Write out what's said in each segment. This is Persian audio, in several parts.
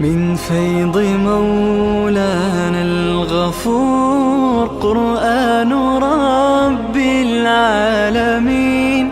من فيض مولانا الغفور قرآن رب العالمين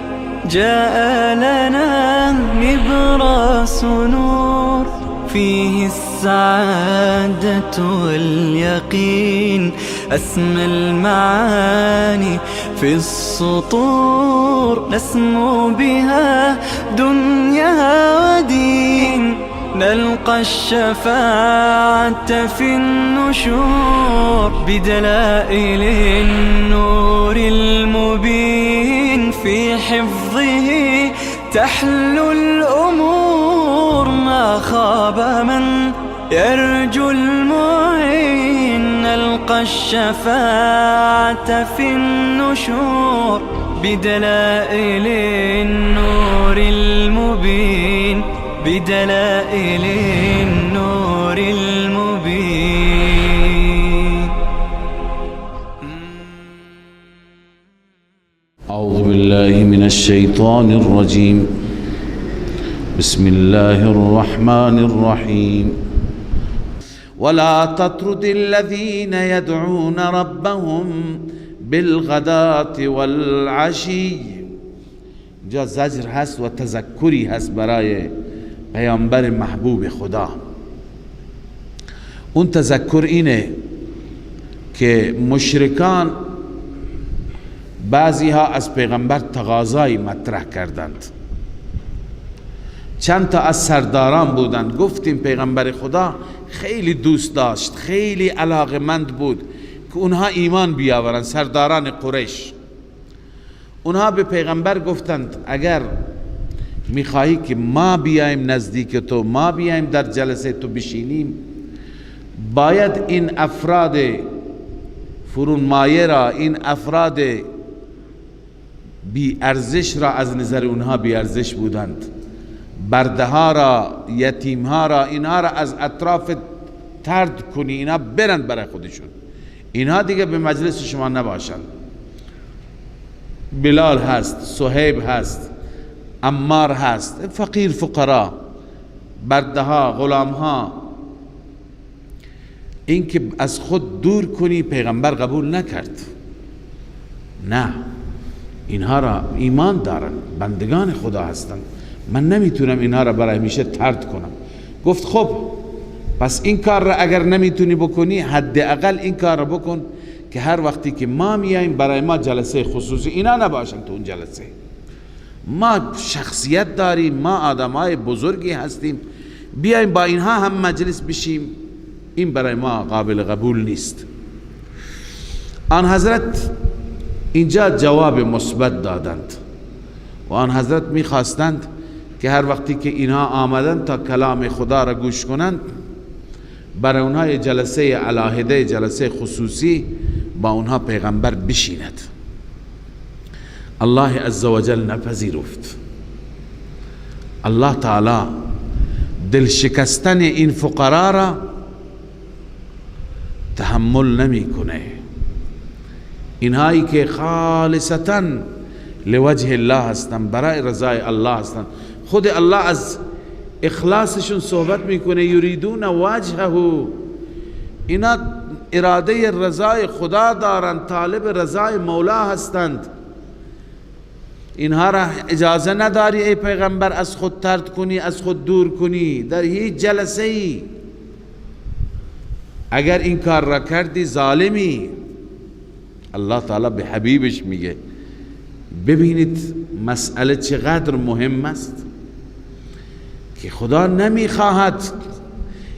جاء لنا نبراس نور فيه السعادة واليقين أسمى المعاني في السطور نسمو بها دنيا ودين نلقى الشفاعة في النشور بدلائل النور المبين في حفظه تحلو الأمور ما خاب من يرجو المعين نلقى الشفاعة في النشور بدلائل النور المبين بدلائل النور المبين. أعوذ بالله من الشيطان الرجيم. بسم الله الرحمن الرحيم. ولا تطرد الذين يدعون ربهم بالغداة والعشي. جا زجر هست و تذکری هست برای پیامبر محبوب خدا. اون تذکر اینه که مشرکان بعضی ها از پیغمبر تقاضای مطرح کردند. چند تا از سرداران بودند، گفتیم پیغمبر خدا خیلی دوست داشت، خیلی علاقمند بود که اونها ایمان بیاورند. سرداران قریش اونها به پیغمبر گفتند اگر میخواهی که ما بیایم نزدیک تو، ما بیایم در جلسه تو بشینیم، باید این افراد فرونمایه را، این افراد بی ارزش را از نظر اونها بی ارزش بودند، برده ها را، یتیم ها را، اینها را از اطراف طرد کنی، اینا برند برای خودشون، اینها دیگه به مجلس شما نباشند. بلال هست، صهیب هست، عمار هست، فقیر فقرا، برده ها، غلام ها، این که از خود دور کنی پیغمبر قبول نکرد. نه، اینها را ایمان دارن، بندگان خدا هستن، من نمیتونم اینها را برای همیشه طرد کنم. گفت خب پس این کار را اگر نمیتونی بکنی، حداقل این کار را بکن که هر وقتی که ما میاییم برای ما جلسه خصوصی اینا نباشن تو اون جلسه. ما شخصیت داریم، ما آدمای بزرگی هستیم، بیاییم با اینها هم مجلس بشیم، این برای ما قابل قبول نیست. آن حضرت اینجا جواب مثبت دادند و آن حضرت میخواستند که هر وقتی که اینها آمدند تا کلام خدا را گوش کنند، برای اونها یه جلسه علاهده، جلسه خصوصی با اونها پیغمبر بشیند. الله عزوجل نپذیرفت. الله تعالی دل شکستن این فقرا را تحمل نمی کنه. اینهایی که خالصتاً لوجه الله هستن، برای رضای الله هستن، خود الله از اخلاصشون صحبت میکنه. یریدون وجهه، اینا اراده رضای خدا دارند، طالب رضای مولا هستند. اینها را اجازه نداری ای پیغمبر از خود طرد کنی، از خود دور کنی در هیچ جلسه ای. اگر این کار را کردی ظالمی. الله تعالی به حبیبش میگه ببینید مسئله چقدر مهم است که خدا نمیخواهد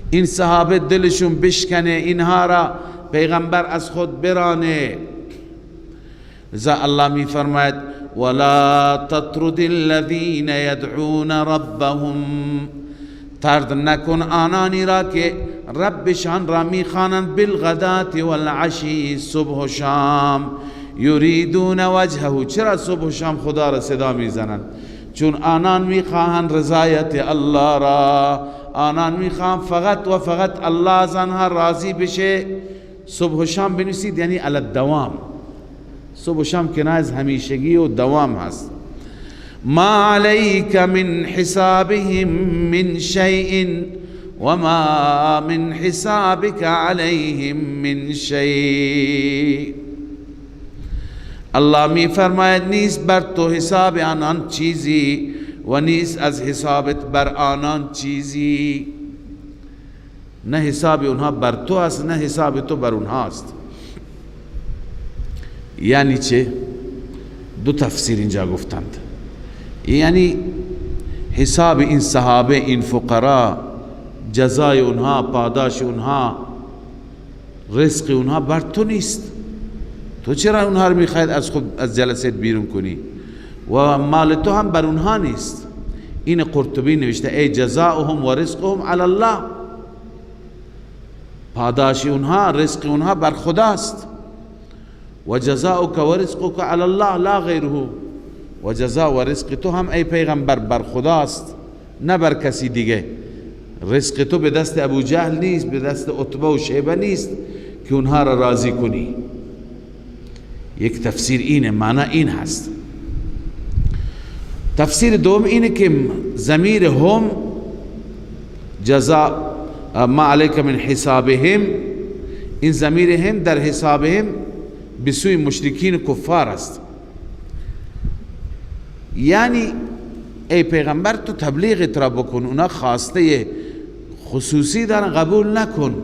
این صحابه دلشون بشکنه، اینها را پیغمبر از خود برانه. لذا الله میفرماید ولا تطرد الذين يدعون ربهم، طرد نکن آنانی را که ربشان را میخوانند، بالغدات والعشی، صبح و شام، یریدون وجهه. چرا صبح و شام خدا را صدا میزنند؟ چون آنان میخواهند رضایت الله را، آنان میخواهند فقط و فقط الله از آنها راضی بشه. صبح و شام بنویسید یعنی علی الدوام. صبح و شام کنایه از همیشگی و دوام هست. ما علیک من حسابهم من شیء وما من حسابك عليهم من شيء. الله می فرماید نیست بر تو حساب آنان چیزی و نیست از حسابت بر آنان چیزی. نه حساب اونها بر تو است نه حساب تو بر اونها است. یعنی چه؟ دو تفسیر اینجا گفتند. یعنی حساب این صحابه، این فقرا، جزای اونها، پاداش اونها، رزق اونها بر تو نیست. تو چرا اونها رو میخواید از جلسه بیرون کنی؟ و مال تو هم بر اونها نیست. این قرطبی نوشته ای جزاؤهم و رزقهم علی الله. پاداش اونها، رزق اونها بر خداست. و جزاؤک و رزقک علی الله لا غیره. و جزا و رزق تو هم ای پیغمبر بر خداست نه بر کسی دیگه. رزق تو به دست ابو جهل نیست، به دست عتبه و شیبه نیست که اونها را راضی کنی. یک تفسیر اینه، معنی این هست. تفسیر دوم اینه که ضمیر هم جزا ما علیک من حسابهم، این ضمیر هم در حسابهم به سوی مشرکین کفار است. یعنی ای پیغمبر تو تبلیغت را بکن، اونا خواسته خصوصی دارن قبول نکن،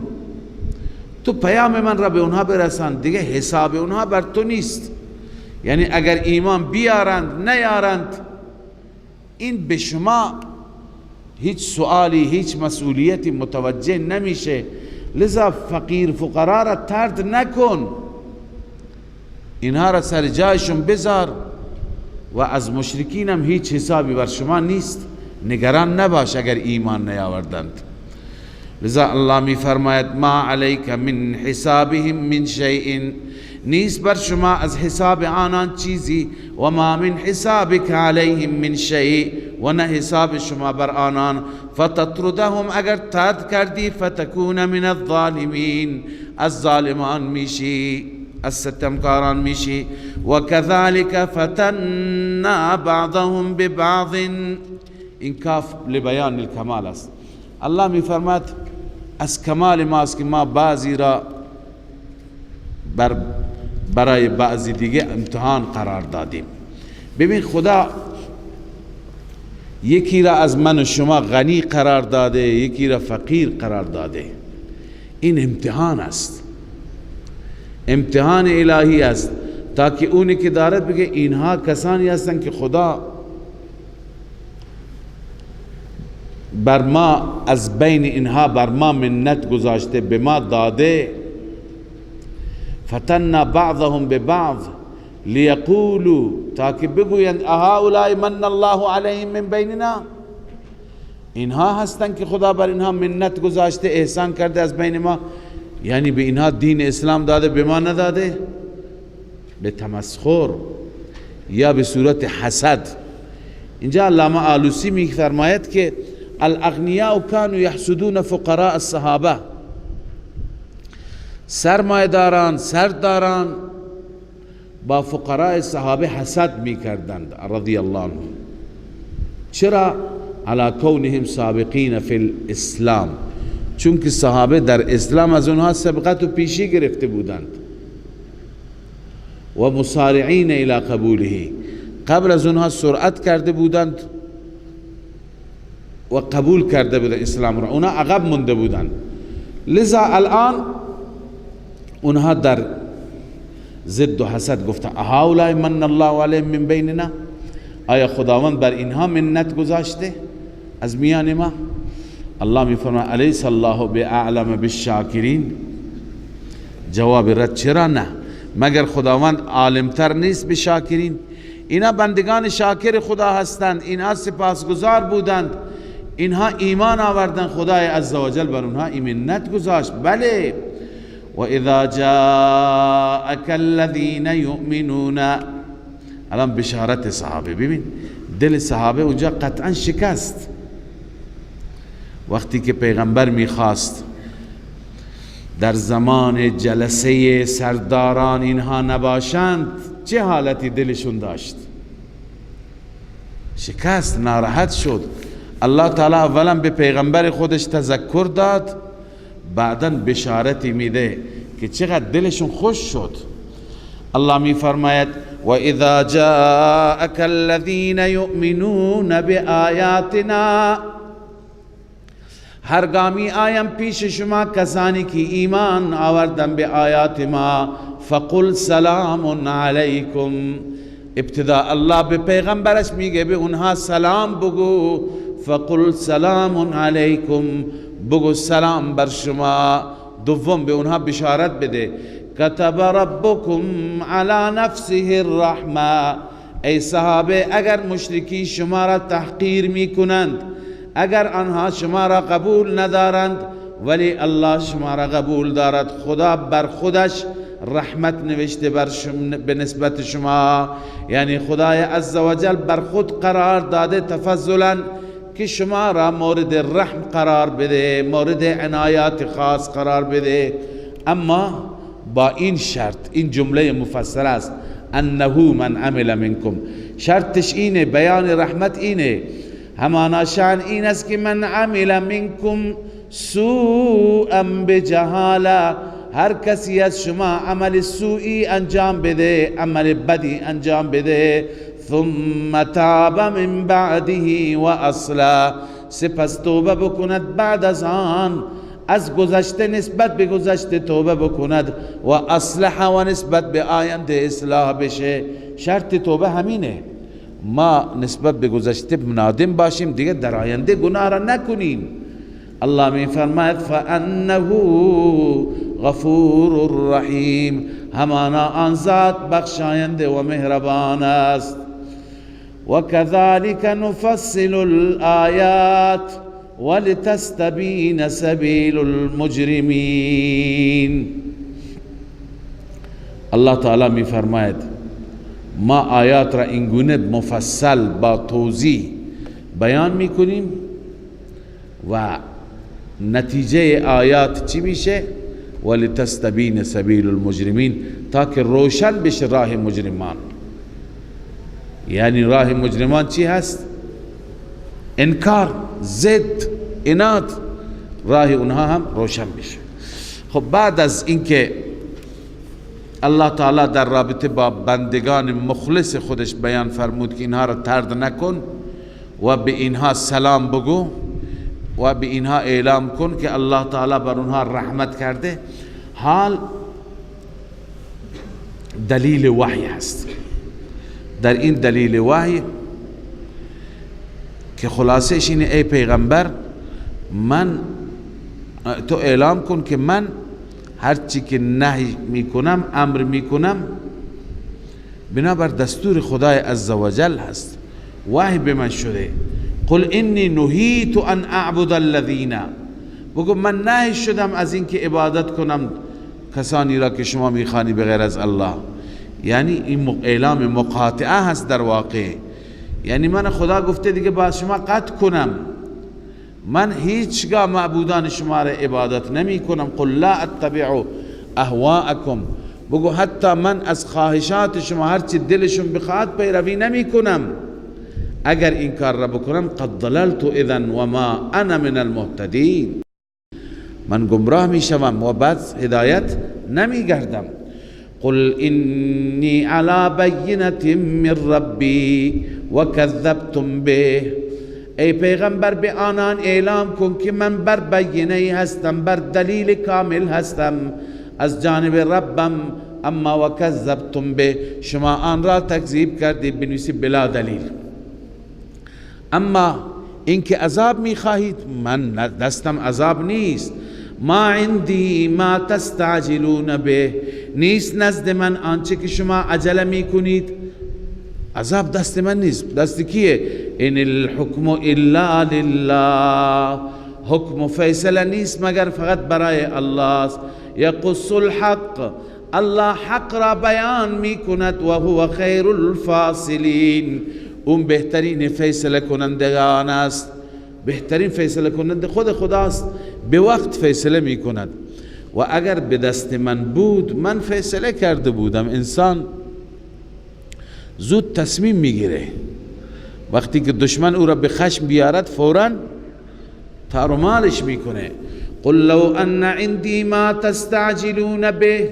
تو پیام من را به اونها برسان، دیگه حساب اونها بر تو نیست. یعنی اگر ایمان بیارند نیارند این به شما هیچ سوالی هیچ مسئولیتی متوجه نمیشه. لذا فقیر فقرا را طرد نکن، اینها را سر جایشون بذار و از مشرکین هم هیچ حسابی بر شما نیست. نگران نباش اگر ایمان نیاوردند. لذا الله می فرماید ما علیک من حسابهم من شیء، نیست بر شما از حساب آنان چیزی. و ما من حسابک علیهم من شیء، و نه حساب شما بر آنان. فتطردهم، اگر طرد کردی، فتکون من الظالمین، از ظالمان میشی، از ستمکاران میشی. و کذالک فتنا بعضهم ببعض، این کاف لبیان الکمال است. الله می فرماید از کمال ماست که ما بعضی را برای بعضی دیگه امتحان قرار دادیم. ببین خدا یکی را از من و شما غنی قرار داده، یکی را فقیر قرار داده. این امتحان است، امتحان الهی است، تاکه اونی که دارد بگه اینها کسانی هستند که خدا بر ما از بین اینها بر ما منت گذاشته، به ما داده. فتنا بعضهم ببعض لیقولوا، تاکه بگویند اهؤلاء من الله علیهم من بیننا، اینها هستند که خدا بر اینها منت گذاشته، احسان کرده از بین ما. یعنی به اینها دین اسلام داده، به ما نداده. به تمسخر یا به صورت حسد. اینجا علامه آلوسی می فرماید که الاغنیاء كانوا یحسدون فقراء الصحابه، سرمایه‌داران سرداران با فقراء صحابه حسد می کردند رضی الله عنهم. چرا؟ علی کونهم سابقین فی الاسلام، چون که صحابه در اسلام از اونها سبقت و پیشی گرفته بودند. و مسارعین الی قبوله، قبل از اونها سرعت کرده بودند و قبول کرده بودند اسلام را، اونها عقب مونده بودند. لذا الان اونها در ضد و حسد گفتن اهؤلاء من الله علیهم من بیننا، آیا خداوند بر اینها منت گذاشته از میان ما؟ الله می فرماید الیس الله باعلم بالشاکرین. جواب رد چرا نه؟ مگر خداوند عالمتر نیست به شاکرین؟ اینا بندگان شاکر خدا هستند، اینها سپاسگزار بودند، اینها ایمان آوردند، خدای عزوجل بر اونها منت گذاشت. بله. و اذا جاءك الذين يؤمنون، الان بشارت صحابه، ببین دل صحابه اونجا قطعا شکست. وقتی که پیغمبر میخواست در زمان جلسه سرداران اینها نباشند، چه حالتی دلشون داشت؟ شکست، ناراحت شد. الله تعالی اولا به پیغمبر خودش تذکر داد، بعدا بشارتی میده که چقدر دلشون خوش شد. الله می فرماید و اذا جاءك الذين يؤمنون بآیاتنا، هرگامی آیم پیش شما کسانی که ایمان آوردن به آیات ما، فقل سلام علیکم. ابتدا الله به پیغمبرش میگه به اونها سلام بگو، فقل سلام علیکم، بگو سلام بر شما. دوم به اونها بشارت بده، کتب ربکم علی نفسه الرحمه. ای صحابه اگر مشرکی شما را تحقیر میکنند، اگر آنها شما را قبول ندارند، ولی الله شما را قبول دارد، خدا بر خودش رحمت نوشته به نسبت شما، یعنی خدای عزوجل بر خود قرار داده تفضلا که شما را مورد رحم قرار بده، مورد عنایات خاص قرار بده. اما با این شرط، این جمله مفصل است، انه من عمل منکم، شرطش اینه، بیان رحمت اینه، همانا شان این است که من عمل منکم سوءا بجهاله، هر کسی از شما عمل سوئی انجام بده، عمل بدی انجام بده، ثم تاب من بعده و اصلا، سپس توبه بکند بعد از آن، از گذشته نسبت به گذشته توبه بکند، و اصلح و نسبت به آینده اصلاح بشه. شرط توبه همینه، ما نسبت به گذشته نادم باشیم، دیگه در آینده گناه را نکنیم. الله می فرماید فانه غفور رحیم، همانا آن ذات بخشاینده و مهربان است. و كذلك نفصل الآیات ولتستبین سبیل المجرمین. الله تعالی می فرماید ما آیات را اینگونه مفصل با توضیح بیان میکنیم و نتیجه آیات چی میشه؟ ولتستبین سبیل المجرمین، تا که روشن بشه راه مجرمان. یعنی راه مجرمان چی هست؟ انکار، ضد، عناد، راه اونها هم روشن بشه. خب بعد از اینکه الله تعالی در رابطه با بندگان مخلص خودش بیان فرمود که اینها را طرد نکن و به اینها سلام بگو و به اینها اعلام کن که الله تعالی بر اونها رحمت کرده، حال دلیل وحی هست. در این دلیل وحی که خلاصش اینه، ای پیغمبر تو اعلام کن که من هرچی که نهی میکنم امر میکنم بنابر دستور خدای عزوجل هست، وحی به من شده. قل انی نهیت ان اعبد الذین، بگو من نهی شدم از اینکه عبادت کنم کسانی را که شما میخوانی بغیر از الله. یعنی این اعلام مقاطعه هست در واقع، یعنی من خدا گفته دیگه با شما قطع کنم، من هیچگاه معبودان شما را عبادت نمی کنم. قل لا اتبع اهواءکم، بگو حتی من از خواهشات شما هرچی دلشون بخواد پیروی نمی کنم. اگر این کار را بکنم قد ضللت اذن و ما انا من المهتدین، من گمراه می شوم و بعد هدایت نمی گردم. قل انی علی بینة من ربی و کذبتم به، ای پیغمبر به آنان اعلام کن که من بر بینه هستم، بر دلیل کامل هستم از جانب ربم، اما و کذبتم به، شما آن را تکذیب کردید، بنویسی بلا دلیل. اما اینکه عذاب میخواهید، من دستم عذاب نیست. ما عندی ما تستعجلون به، نیست نزد من آنچه که شما عجله میکنید. عذاب دست من نیست، دست کیه؟ ان الحکم الا لله، حکم و فیصله نیست مگر فقط برای الله است. یقص الحق، الله حق را بیان میکند، و هو خیر الفاصلین، اون بهترین فیصله کنندگان است. بهترین فیصله کننده خود خداست، به وقت فیصله میکند. و اگر به دست من بود من فیصله کرده بودم. انسان زود تصمیم میگیره، وقتی که دشمن او را به خشم بیارد فوراً تارمالش میکنه. قل لو ان عندي ما تستعجلون به،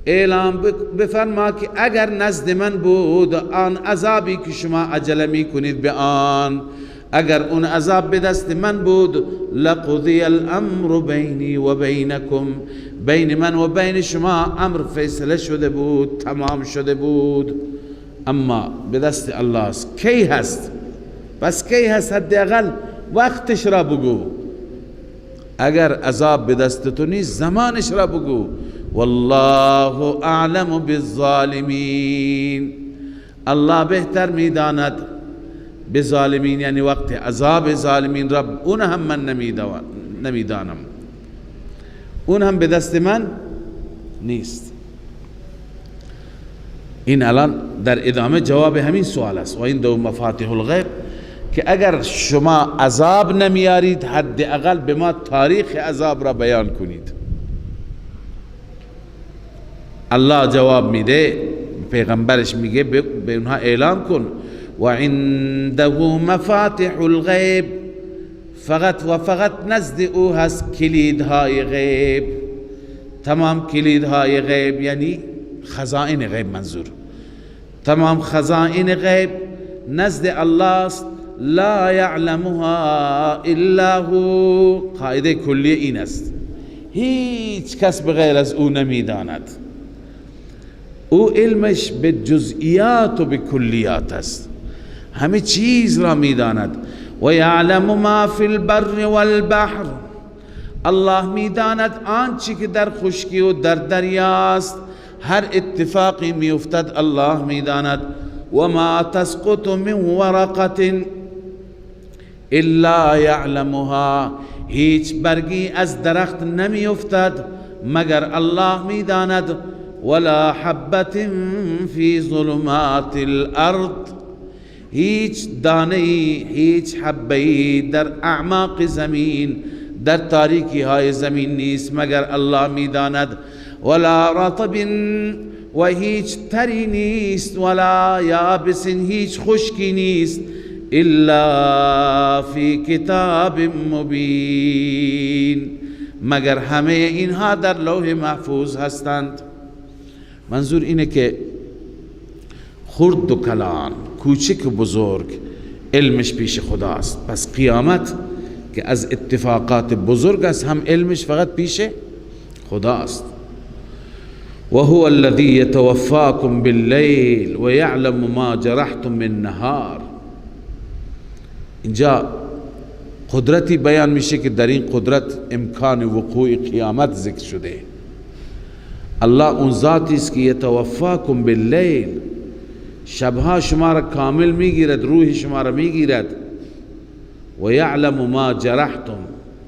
اعلام بفرما که اگر نزد من بود آن عذابی که شما عجله میکنید به آن، اگر اون عذاب به دست من بود لقضی الامر بینی و بینکم، بین من و بین شما امر فیصله شده بود، تمام شده بود. اما به دست الله است. کی هست؟ پس کی هست؟ حداقل وقتش را بگو. اگر عذاب به دست تو نیست زمانش را بگو. والله اعلم بالظالمین، الله بهتر میداند به ظالمین، یعنی وقت عذاب ظالمین رب اون هم من نمیدانم، اون هم به دست من نیست. این الان در ادامه جواب همین سوال است. و این دو مفاتیح الغیب که اگر شما عذاب نمیارید حداقل به ما تاریخ عذاب را بیان کنید. الله جواب میده، پیغمبرش میگه به اونها اعلام کن و عنده مفاتیح الغیب، فقط و فقط نزد او هست کلیدهای غیب. تمام کلیدهای غیب یعنی خزائن غیب، منظور تمام خزائن غیب نزد الله است. لا یعلمها الا هو، قاعده کلی این است، هیچ کس بغیر از او نمیداند. او علمش به جزئیات و به کلیات است، همه چیز را میداند. و یعلم ما فی البر والبحر، الله میداند آنچه که در خشکی و در دریاست، هر اتفاقی میافتد الله میداند. و ما تسقط من ورقة الا یعلمها، هیچ برگی از درخت نمیافتد مگر الله میداند. ولا حبة فی ظلمات الارض، هیچ دانه هیچ حبه در اعماق زمین، در تاریکی های زمین نیست مگر الله میداند. ولا رطب، و هیچ تری نیست، ولا یابس، هیچ خشکی نیست، الا فی کتاب مبین، مگر همه اینها در لوح محفوظ هستند. منظور اینه که خرد و کلان، کوچک و بزرگ، علمش پیش خداست. پس قیامت که از اتفاقات بزرگ است هم علمش فقط پیش خداست. و هو الذی یتوفاکم باللیل و یعلم ما جرحتم بالنهار. اینجا قدرتی بیان میشه که در این قدرت امکان وقوع قیامت ذکر شده. الله اون ذاتی است که یتوفاکم باللیل، شبها شما را کامل میگیرد، روح شما را میگیرد. و یعلم ما جرحتم،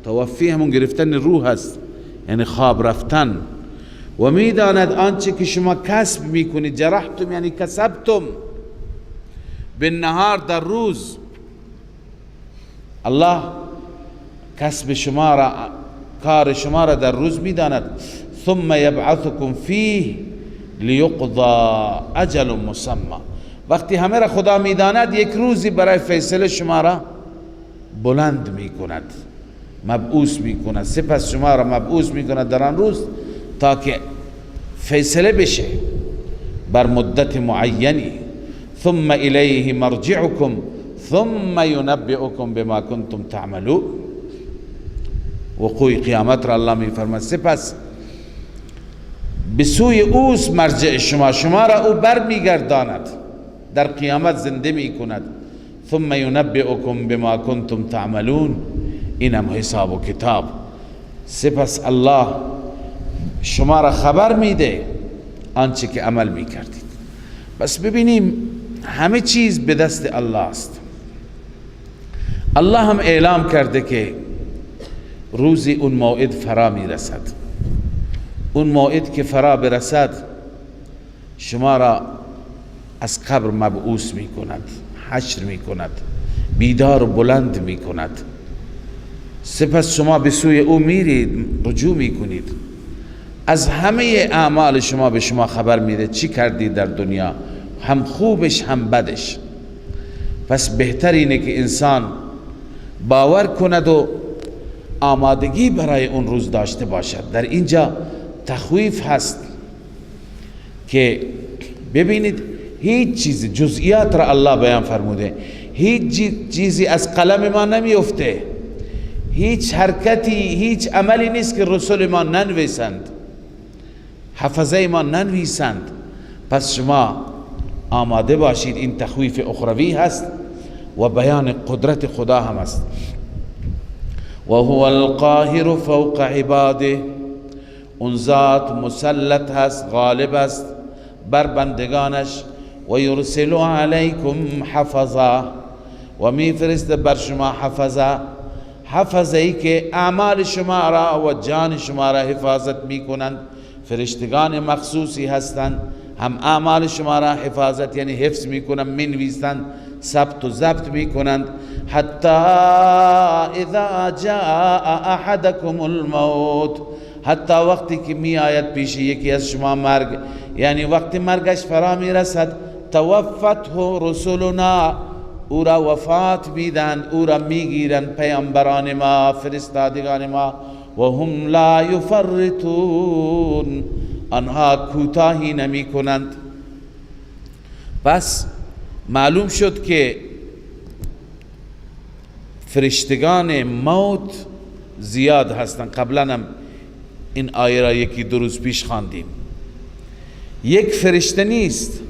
توفی همون گرفتن روح است، یعنی خواب رفتن. و میداند آنچه که شما کسب میکنید، جرحتم یعنی کسبتم، بالنهار در روز. الله کسب شما را، کار شما را در روز میداند. ثم یبعثکم فیه لیقضى اجل مسمى، وقتی همه را خدا میداند یک روزی برای فیصله شما را بلند میکند، مبعوث میکند. سپس شما را مبعوث میکند در آن روز تا که فیصله بشه بر مدت معینی. ثم الیه مرجعکم ثم ینبئکم بما کنتم تعملون. وقوع قیامت را الله میفرماید سپس به سوی اوست مرجع شما، شما را او بر میگرداند، در قیامت زنده میکند. ثم ینبئکم بما کنتم تعملون، اینم حساب و کتاب. سپس الله شما را خبر میده آنچه که عمل میکردید. بس ببینیم همه چیز به دست الله است. الله هم اعلام کرده که روزی اون موعد فرا میرسد. اون موعد که فرا برسد شما را از قبر مبعوث می کند، حشر می کند، بیدار و بلند می کند. سپس شما به سوی او میرید، رجوع می کنید. از همه اعمال شما به شما خبر میده چی کردید در دنیا، هم خوبش هم بدش. پس بهتر اینه که انسان باور کند و آمادگی برای اون روز داشته باشد. در اینجا تخویف هست که ببینید هیچ چیز جزئیات را الله بیان فرموده، هیچ چیزی از قلم ما نمیفته، هیچ حرکتی هیچ عملی نیست که رسول ما ننویسند، حفظه ما ننویسند. پس شما آماده باشید، این تخویف اخروی هست و بیان قدرت خدا هم است. و هو القاهر فوق عباده، اون ذات مسلط هست، غالب است بر بندگانش. و یرسل علیکم حفظا، و می فرست بر شما حفظه ای که اعمال شما را و جان شما را حفاظت می کنند. فرشتگان مخصوصی هستند، هم اعمال شما را حفاظت یعنی حفظ می کنند، می نویسند، ثبت و ضبط می کنند. حتی اذا جاء احدکم الموت، حتی وقتی که می آید پیش یکی از شما مرگ، یعنی وقتی مرگش فرا می رسد، توفته رسولنا، او را وفات میدند، او را میگیرند پیامبران ما، فرستادگان ما. و هم لا یفرطون، آنها کوتاهی نمی کنند. پس معلوم شد که فرشتگان موت زیاد هستند. قبلا هم این آیه را یکی دو روز پیش خواندیم. یک فرشته نیست،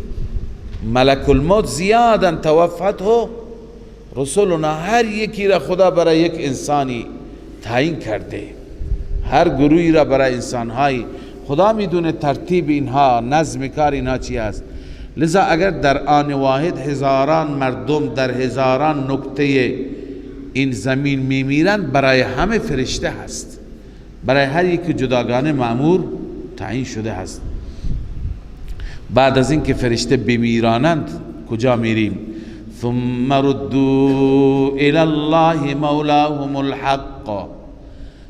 ملک الموت زیادن. توفته رسولنا، هر یکی را خدا برای یک انسانی تعیین کرده، هر گروهی را برای انسانهایی. خدا میدونه ترتیب اینها، نظم کار اینها چی است. لذا اگر در آن واحد هزاران مردم در هزاران نقطه این زمین میمیرند، برای همه فرشته هست، برای هر یک جداگانه مأمور تعیین شده هست. بعد از اینکه فرشته بمیرانند کجا میریم؟ ثم ردوا الی الله مولاهم الحق،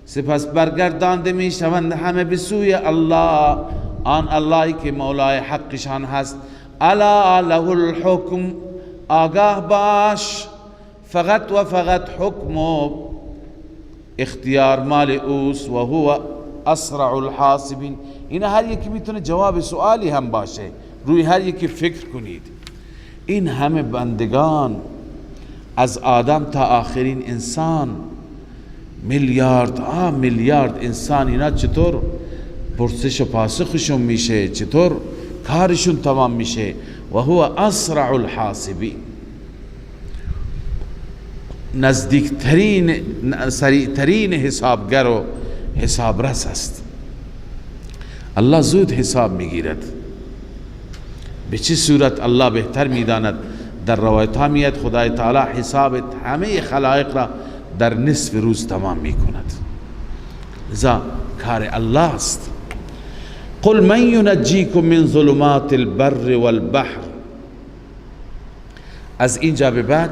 سپس برگردانده می شوند همه به سوی الله، آن اللهی که مولای حقشان هست. الا له الحکم، آگاه باش، فقط و فقط حکم و اختیار مال اوست. و هو اسرع الحاسبین، این هر یکی میتونه جواب سوالی هم باشه، روی هر یکی فکر کنید. این همه بندگان از آدم تا آخرین انسان، میلیارد انسان، اینا چطور پرسش و پاسخشون میشه، چطور کارشون تمام میشه؟ و هو اسرع الحاسبین، نزدیکترین سریعترین حسابگر و حسابرس است. الله زود حساب میگیرد. به چه صورت الله بهتر میداند. در روایت ها میاد خدای تعالی حساب همه خلائق را در نصف روز تمام میکند. لذا کار الله است. قل من ینجیکم من ظلمات البر والبحر، از اینجا به بعد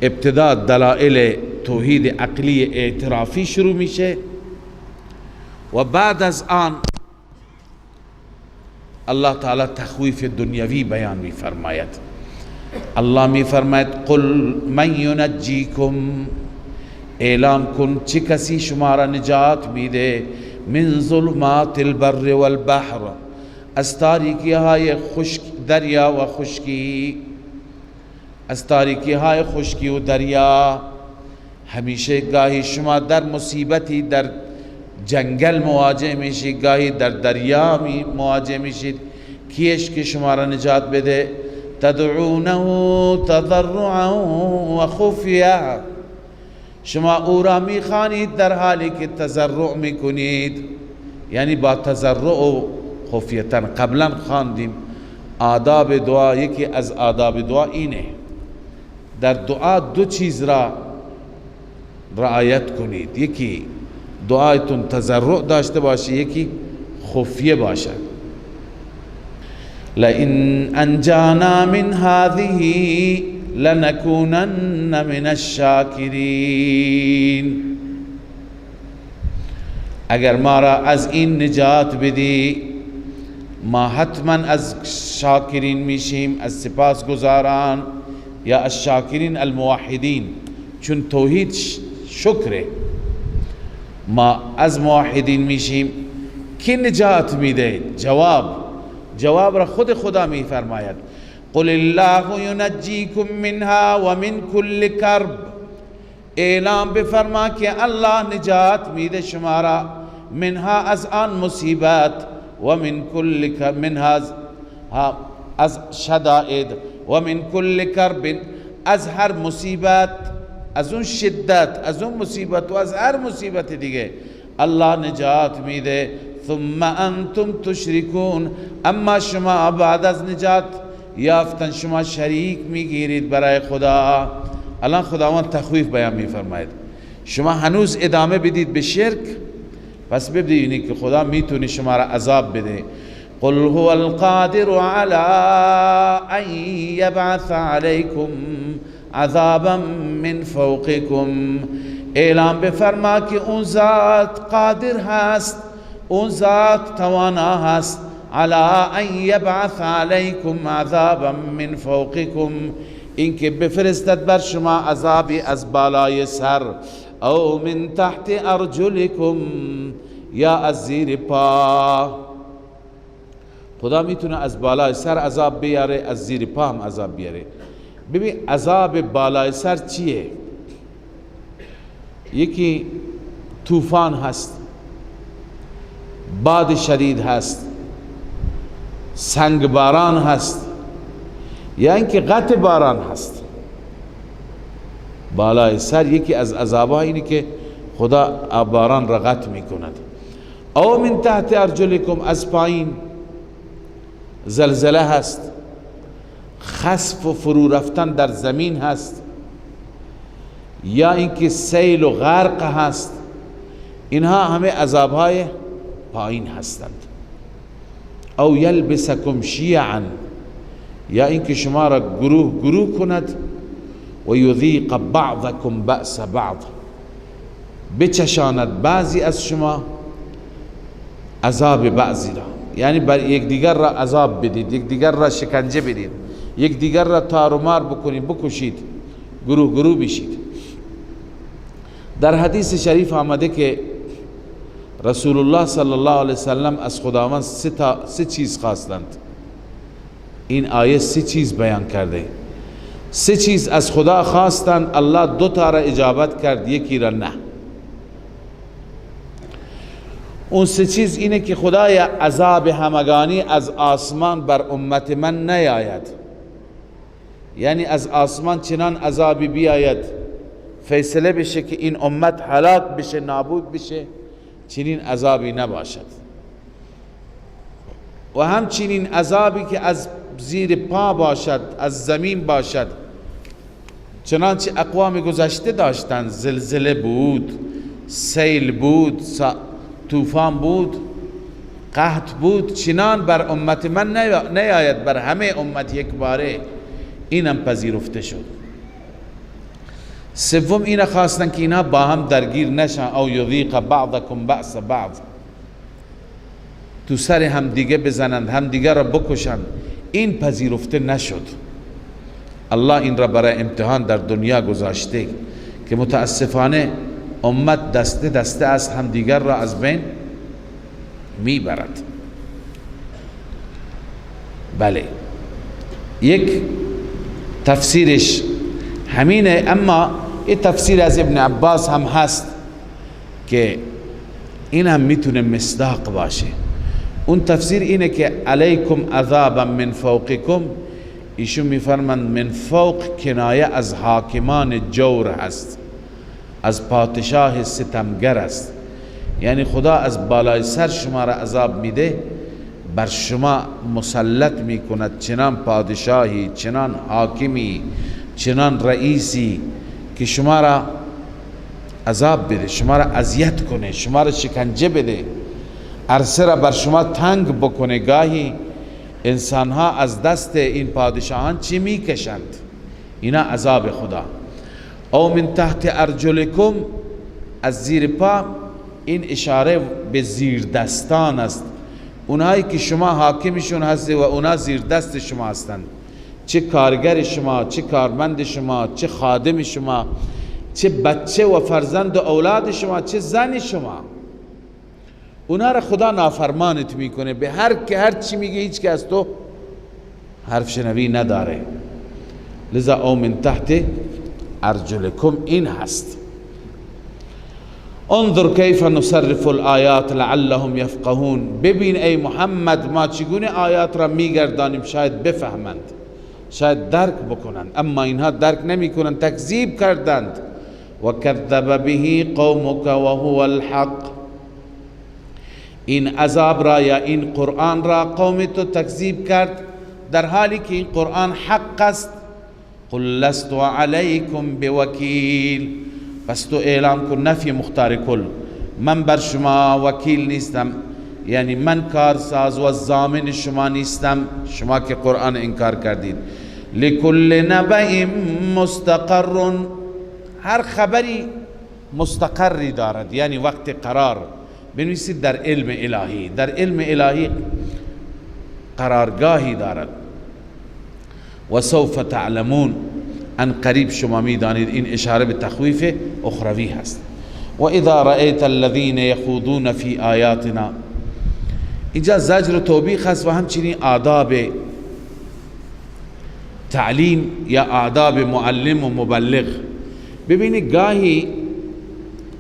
ابتدا دلائل توحید عقلی اعترافی شروع میشه و بعد از آن الله تعالی تخویف دنیوی بیان میفرماید. الله میفرماید قل من ینجیکم، اعلام کن چه کسی شما را نجات میده، من ظلمات البر والبحر، از تاریکی های خشک دریا و خشکی، از تاریکی های خشکی و دریا. همیشه گاهی شما در مصیبتی در جنگل مواجه میشید، گاهی در دریا مواجه میشید. کیش که شما را نجات بده؟ تدعونه تضرعا و خفیا، شما او را میخوانید در حالی که تضرع میکنید، یعنی با تضرع و خفیتا. قبلا خواندیم آداب دعا، یکی از آداب دعا اینه در دعا دو چیز را رعایت کنید، یکی دعایتون تضرع داشته باشه، یکی خفیه باشد. لئن انجانا من هذه لنکونن من الشاکرین، اگر ما را از این نجات بدی ما حتما از شاکرین میشیم، از سپاسگزاران. یا الشاکرین الموحدین، چون توحید شکره. ما از موحدین میشیم. کی نجات میده؟ جواب را خود خدا میفرماید قل الله ینجیکم منها و من کل کرب. اعلام بفرما که الله نجات میده شما را منها از آن مصیبت و من کل منها از شدائد و من کل کرب از هر مصیبت، از اون شدت، از اون مصیبت و از هر مصیبت دیگه الله نجات میده. ثم انتم تشركون، اما شما بعد از نجات یافتن شما شریک میگیرید برای خدا. الان خداوند تخویف بیان میفرماید شما هنوز ادامه بدید به شرک، پس ببینید که خدا میتونه شما را عذاب بده. قل هو القادر على ان يبعث عليكم عذابا من فوقكم. اعلام بفرما که اون ذات قادر هست، اون ذات توانا هست على ان يبعث عليكم عذابا من فوقكم، اینکه بفرستد بر شما عذابی از بالای سر، او من تحت ارجلكم، یا از زیر پا. خدا میتونه از بالای سر عذاب بیاره، از زیر پا هم عذاب بیاره. ببین عذاب بالای سر چیه؟ یکی طوفان هست، باد شدید هست، سنگ باران هست، یا اینکه قطع باران هست. بالای سر یکی از عذابها اینه که خدا باران را قطع میکند. او من تحت ارجلکم، از پایین زلزله هست، خسف و فرو رفتن در زمین هست، یا اینکه سیل و غرق هست. اینها همه عذابهای پایین هستند. او یلبسکم شیعا، یا اینکه شما را گروه کند و یذیق بعضکم بأس بعض، بچشاند بعضی از شما عذاب بعضی را، یعنی بر یکدیگر را عذاب بدید، یکدیگر را شکنجه بدید، یکدیگر را تار و مار بکنید، بکشید، گروه بشید. در حدیث شریف آمده که رسول الله صلی الله علیه وسلم از خداوند سه چیز خواستند. این آیه سه چیز بیان کرده. سه چیز از خدا خواستند، الله دو تا را اجابت کرد، یکی را نه. اون سه چیز اینه که خدای عذاب همگانی از آسمان بر امت من نیاید، یعنی از آسمان چنان عذابی بیاید فیصله بشه که این امت هلاک بشه، نابود بشه، چنین عذابی نباشد. و همچنین عذابی که از زیر پا باشد، از زمین باشد، چنانچه اقوام گذشته داشتند. زلزله بود، سیل بود، طوفان بود، قحط بود، چنان بر امت من نیاید، بر همه امت یک باره. اینم پذیرفته شد. سوم اینا خواستن که اینا با هم درگیر نشن، او یذیق بعضکم بأس بعض، تو سر هم دیگه بزنند، هم دیگه را بکشند. این پذیرفته نشد. الله این را برای امتحان در دنیا گذاشته که متاسفانه امت دسته دسته از هم دیگر را از بین میبرد. بله، یک تفسیرش همینه، اما این تفسیر از ابن عباس هم هست که این هم میتونه مصداق باشه. اون تفسیر اینه که علیکم عذابا من فوقکم، ایشون میفرمند من فوق کنایه از حاکمان جور هست، از پادشاه ستمگر است. یعنی خدا از بالای سر شما را عذاب میده، بر شما مسلط میکند چنان پادشاهی، چنان حاکمی، چنان رئیسی که شما را عذاب بده، شما را اذیت کنه، شما را شکنجه بده، عرصه را بر شما تنگ بکنه. گاهی انسانها از دست این پادشاهان چی میکشند؟ اینا عذاب خدا. او من تحت ارجلکم، از زیر پا، این اشاره به زیر دستان است، اونهایی که شما حاکمشون هستی و اونا زیر دست شما هستند. چه کارگر شما، چه کارمند شما، چه خادم شما، چه بچه و فرزند و اولاد شما، چه زن شما، اونا را خدا نافرمانت میکنه. به هر چی میگه هیچ که از تو حرف شنوی نداره. لذا او من تحت ارجلکم این هست. انظر کیف نصرف الآیات لعلهم یفقهون. ببین ای محمد ما چگونه آیات را میگردانیم شاید بفهمند، شاید درک بکنند، اما اینها درک نمی کنند، تکذیب کردند. و کذب به قومک و هو الحق. این عذاب را یا این قرآن را قوم تو تکذیب کرد در حالی که این قرآن حق است. قل لست علیکم بوکیل. پس تو اعلام کن، نفی مختار کل، من بر شما وکیل نیستم، یعنی من کارساز و ضامن شما نیستم، شما که قرآن انکار کردید. لکل نبأ مستقر. هر خبری مستقری دارد، یعنی وقت قرار. بنویسید در علم الهی، در علم الهی قرارگاهی دارد. و سوف تعلمون. ان قریب شما میدانید. این اشاره به تخویف اخروی هست. و اذا رأیت الذین یخوضون فی آیاتنا. اینجا زجر و توبیخ هست و همچنین آداب تعلیم یا آداب معلم و مبلغ. ببینید گاهی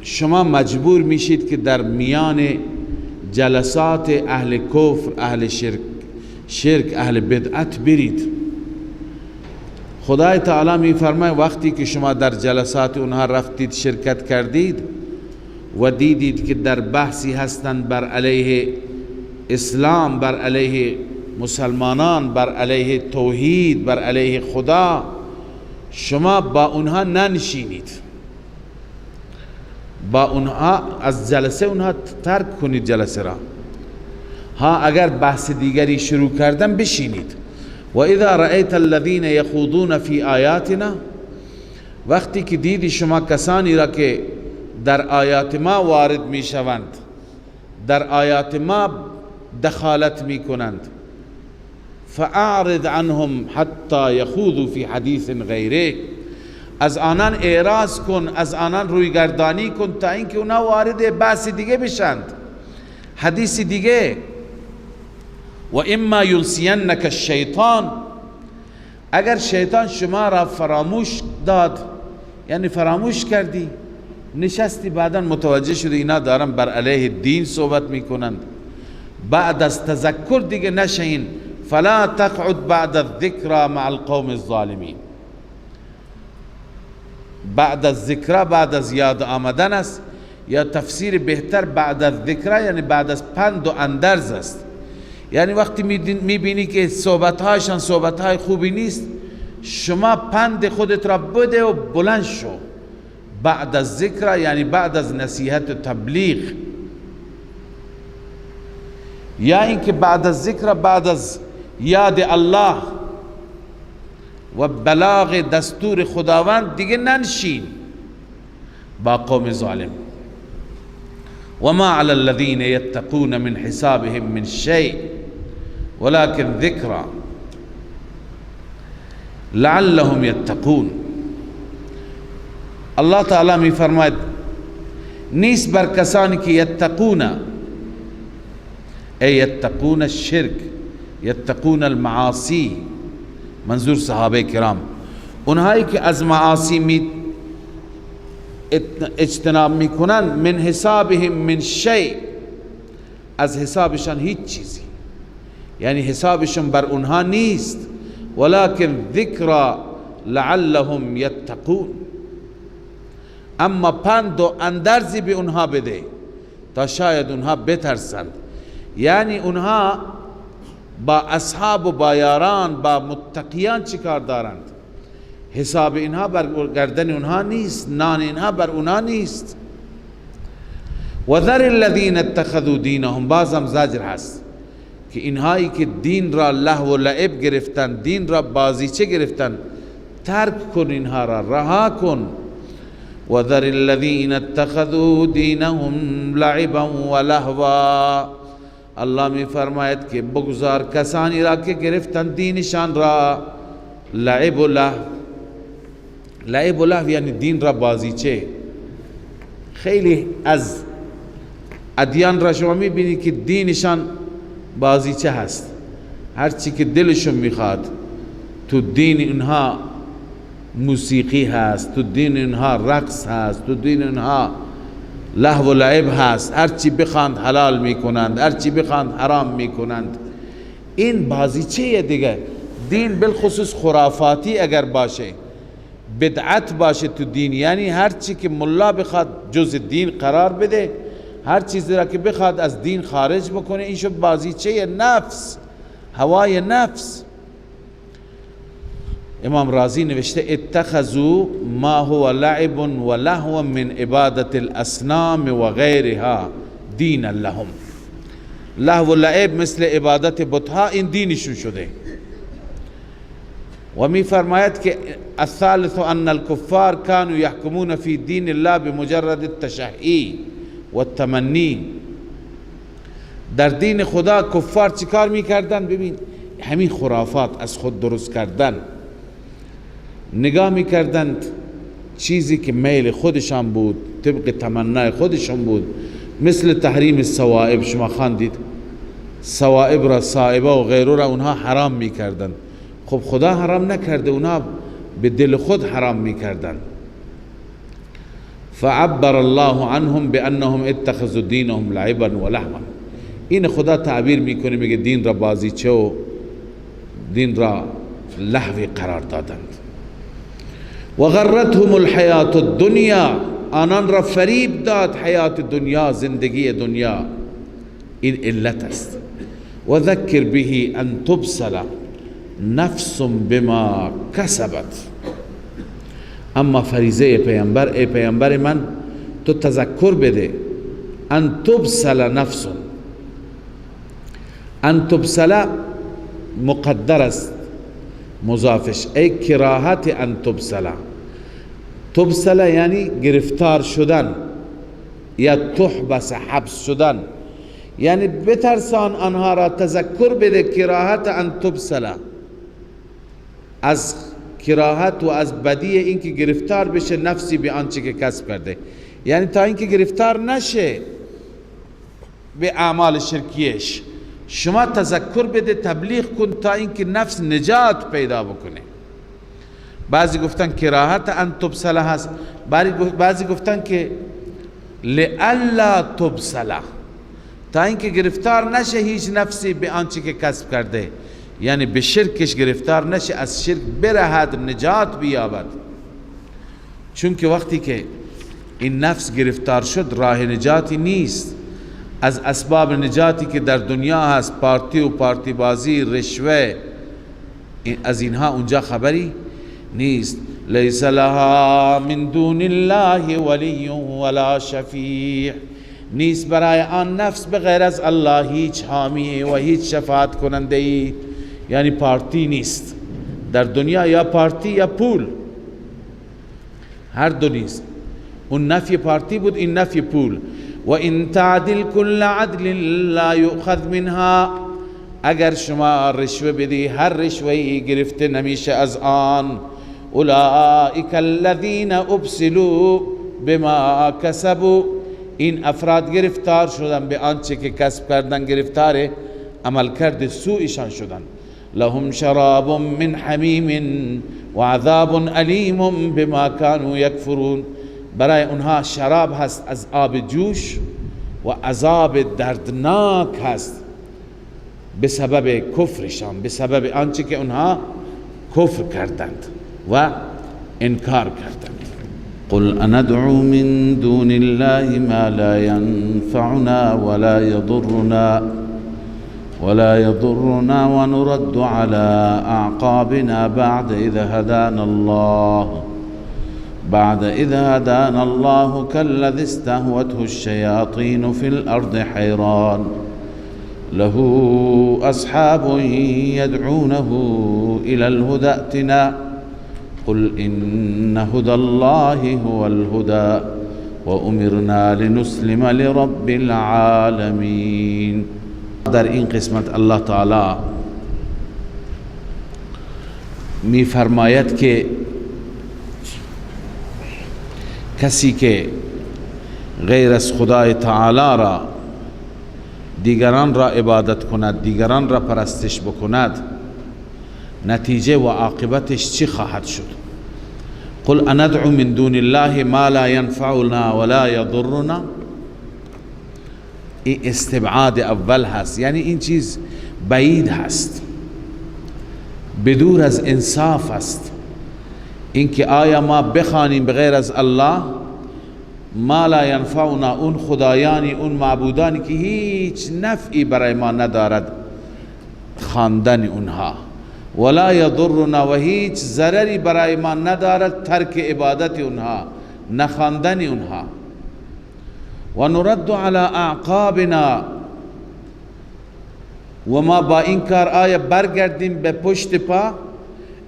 شما مجبور میشید که در میان جلسات اهل کفر، اهل شرک، اهل بدعت برید. خدای تعالی می فرماید وقتی که شما در جلسات اونها رفتید، شرکت کردید و دیدید که در بحثی هستند بر علیه اسلام، بر علیه مسلمانان، بر علیه توحید، بر علیه خدا، شما با اونها ننشینید، با اونها از جلسه اونها ترک کنید جلسه را. ها اگر بحث دیگری شروع کردن بشینید. و اذا رأیت الذین یخوضون فی آیاتنا. وقتی که دیدی شما کسانی را که در آیات ما وارد می شوند، در آیات ما دخالت می کنند، فاعرض عنهم حتی یخوضوا فی حدیث غیره. از آنان اعراض کن، از آنان رویگردانی کن تا اینکه اونا وارد بحث دیگه بشند، حدیث دیگه. و اما ینسینک الشیطان. اگر شیطان شما را فراموش داد، یعنی فراموش کردی، نشستی بعدا متوجه شدی اینا دارن بر علیه دین صحبت میکنند، بعد از تذکر دیگه نشین. فلا تقعد بعد الذکر مع القوم الظالمین. بعد از ذکر، بعد از یاد آمدن است، یا تفسیر بهتر بعد از ذکر یعنی بعد از پند و اندرز است. یعنی وقتی میبینی که صحبتهایشان صحبتهای خوبی نیست، شما پند خودت را بده و بلند شو. بعد از ذکر یعنی بعد از نصیحت و تبلیغ، یا اینکه بعد از ذکر، بعد از یاد الله و بلاغ دستور خداوند دیگه ننشین با قوم ظالم. و ما علی الذین یتقون من حسابهم من شیء ولكن ذکر لعلهم یتقون. الله تعالی می فرماید نیست بر کسانی که یتقون، ای یتقون الشرک، یتقون المعاصی، منظور صحابه کرام، اونهایی که از معاصی اجتناب میکنن، من حسابهم من شیء، از حسابشان هیچ چیزی، یعنی حسابشون بر اونها نیست. ولكن ذکر لعلهم یتقون. اما پند و اندرزی به اونها بده تا شاید اونها بترسند. یعنی اونها با اصحاب و با یاران، با متقیان چی کار دارند؟ حساب اینها بر گردن اونها نیست، نان اینها بر اونها نیست. و ذر الذین اتخذوا دینهم. بازم زجر هست که اینهایی که دین را لهو و لعب گرفتن، دین را بازیچه گرفتن، ترک کن اینها را، رها کن. و ذر الذین اتخذوا دینهم لعبا و لهوا. الله می فرماید که بگذار کسانی را که گرفتن دینشان را لعب و لهو. لعب و لهو یعنی دین را بازیچه. خیلی از ادیان را شما میبینید که دینشان بازیچه هست، هرچی که دلشون میخواد. تو دین اینها موسیقی هست، تو دین اینها رقص هست، تو دین اینها لهو و لعب هست، هرچی بخواند حلال میکنند، هرچی بخواند حرام میکنند. این بازیچه دیگه. دین بالخصوص خرافاتی اگر باشه، بدعت باشه تو دین، یعنی هرچی که ملا بخواد جز دین قرار بده، هر چیزی را که بخواد از دین خارج بکنه، این شد بازیچه نفس، هوای نفس. امام رازی نوشته اتخذوا ما هو لعب و لهو من عبادت الاصنام و غیرها دینا لهم. لهو و لعب مثل عبادت بتها این دینشون شده. و می فرماید که الثالث ان الكفار كانوا يحكمون في دين الله بمجرد التشهي والتمني. در دین خدا کفار چیکار میکردن؟ ببین همین خرافات از خود درست کردن، نگاه میکردند چیزی که میل خودشان بود، طبق تمنای خودشان بود، مثل تحریم السوائب. شما خواندید سوائب را، صائبه و غیره را اونها حرام میکردند. خب خدا حرام نکرده، اونها به دل خود حرام میکردند. فعبر الله عنهم بانهم اتخذوا دینهم لعبا و لهوا. این خدا تعبیر میکنه، میگه دین را بازیچه و دین را لهوی قرار دادند. و غرتهم الحیات الدنیا، آنان را فریب داد حیات دنیا، زندگی دنیا. این علت است. و ذکر به ان تبصر نفس بما کسبت. اما فریضه پیامبر، ای پیامبر من تو تذکر بده، ان تبصر نفس. ان تبصر مقدر است، مضافش ای کراهت ان تبصر. تبصر یعنی گرفتار شدن، یا تحبس حبس شدن، یعنی بترسان آنها را، تذکر بده کراهت ان تبصر، از کراهت و از بدی اینکه گرفتار بشه نفسی به آنچه که کسب کرده. یعنی تا اینکه گرفتار نشه به اعمال شرکیش، شما تذکر بده، تبلیغ کن تا اینکه نفس نجات پیدا بکنه. بعضی گفتن کراهت ان تبصر هست، بعضی گفتن که لئلا تبصر، تا اینکه گرفتار نشه هیچ نفسی به آنچه که کسب کرده، یعنی به شرکش گرفتار نشه، از شرک برهد، نجات بیابد. چون که وقتی که این نفس گرفتار شد راه نجاتی نیست. از اسباب نجاتی که در دنیا هست، پارتی و پارتی بازی، رشوه، از اینها اونجا خبری نیست. لیس لها من دون الله ولی ولا شفیع. نیست برای آن نفس بغیر از الله هیچ حامی و هیچ شفاعت کننده ای. یعنی پارتی نیست در دنیا، یا پارتی یا پول، هر دو نیست. اون نفی پارتی بود، این نفی پول. و ان تعدل کل عدل لا یؤخذ منها. اگر شما رشوه بدی، هر رشوهی گرفته نمیشه از آن. اولئک الذین ابسلوا بما کسبوا. این افراد گرفتار شدن به آنچه که کسب کردن، گرفتار عملکرد سوءشان شدن. لهم شراب من حمیم و عذاب علیم بما كانوا یکفرون. برای اونها شراب هست از آب جوش و عذاب دردناک هست به سبب کفرشان، به سبب آنچه که اونها کفر کردند و انکار کردند. قل اندعو من دون الله ما لا ينفعنا ولا يضرنا ونرد على أعقابنا بعد إذ هدانا الله كالذي استهوته الشياطين في الأرض حيران له أصحاب يدعونه إلى الهدى ائتنا قل إن هدى الله هو الهدى وأمرنا لنسلم لرب العالمين. در این قسمت الله تعالی میفرماید که کسی که غیر از خدای تعالی را دیگران را عبادت کند، دیگران را پرستش بکند، نتیجه و عاقبتش چی خواهد شد؟ قل اندعو من دون الله ما لا ينفعنا ولا يضرنا. این استبعاد اول هست، یعنی این چیز بعید هست، بدور از انصاف است. اینکه آیا ما بخوانیم بغیر از الله ما لا ینفعنا، اون خدایانی، اون معبودانی که هیچ نفعی برای ما ندارد خواندن اونها، ولا یضرنا، و هیچ ضرری برای ما ندارد ترک عبادت اونها، نخواندن اونها. و نرد علی اعقابنا، و ما با این کار آیا برگردیم به پشت پا؟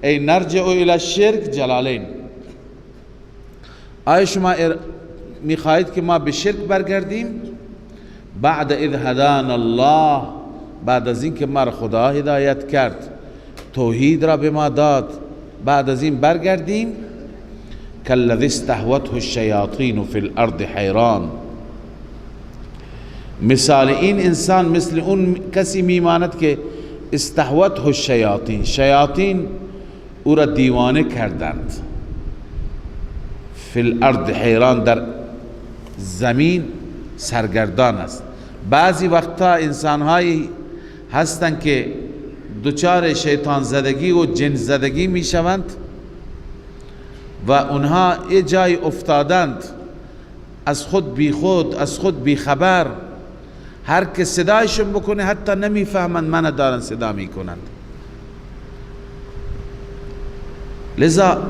ای نرجع الی الشرک، جلالین. آیا شما میخواهید که ما به شرک برگردیم؟ بعد اذ هدانا الله، بعد از این که ما را خدا هدایت کرد، توحید را به ما داد، بعد از این برگردیم؟ کالذی استهوته الشیاطین فی الارض حیران. مثال این انسان مثل اون کسی میماند که استهوته الشیاطین، شیاطین او را دیوانه کردند، فی الارض حیران، در زمین سرگردان است. بعضی وقتا انسانهایی هستند که دچار شیطان زدگی و جن زدگی می شوند و اونها یه جای افتادند، از خود بی خود، از خود بی خبر، هر که صدایشون بکنه حتی نمی فهمند من دارن صدا می کنند. لذا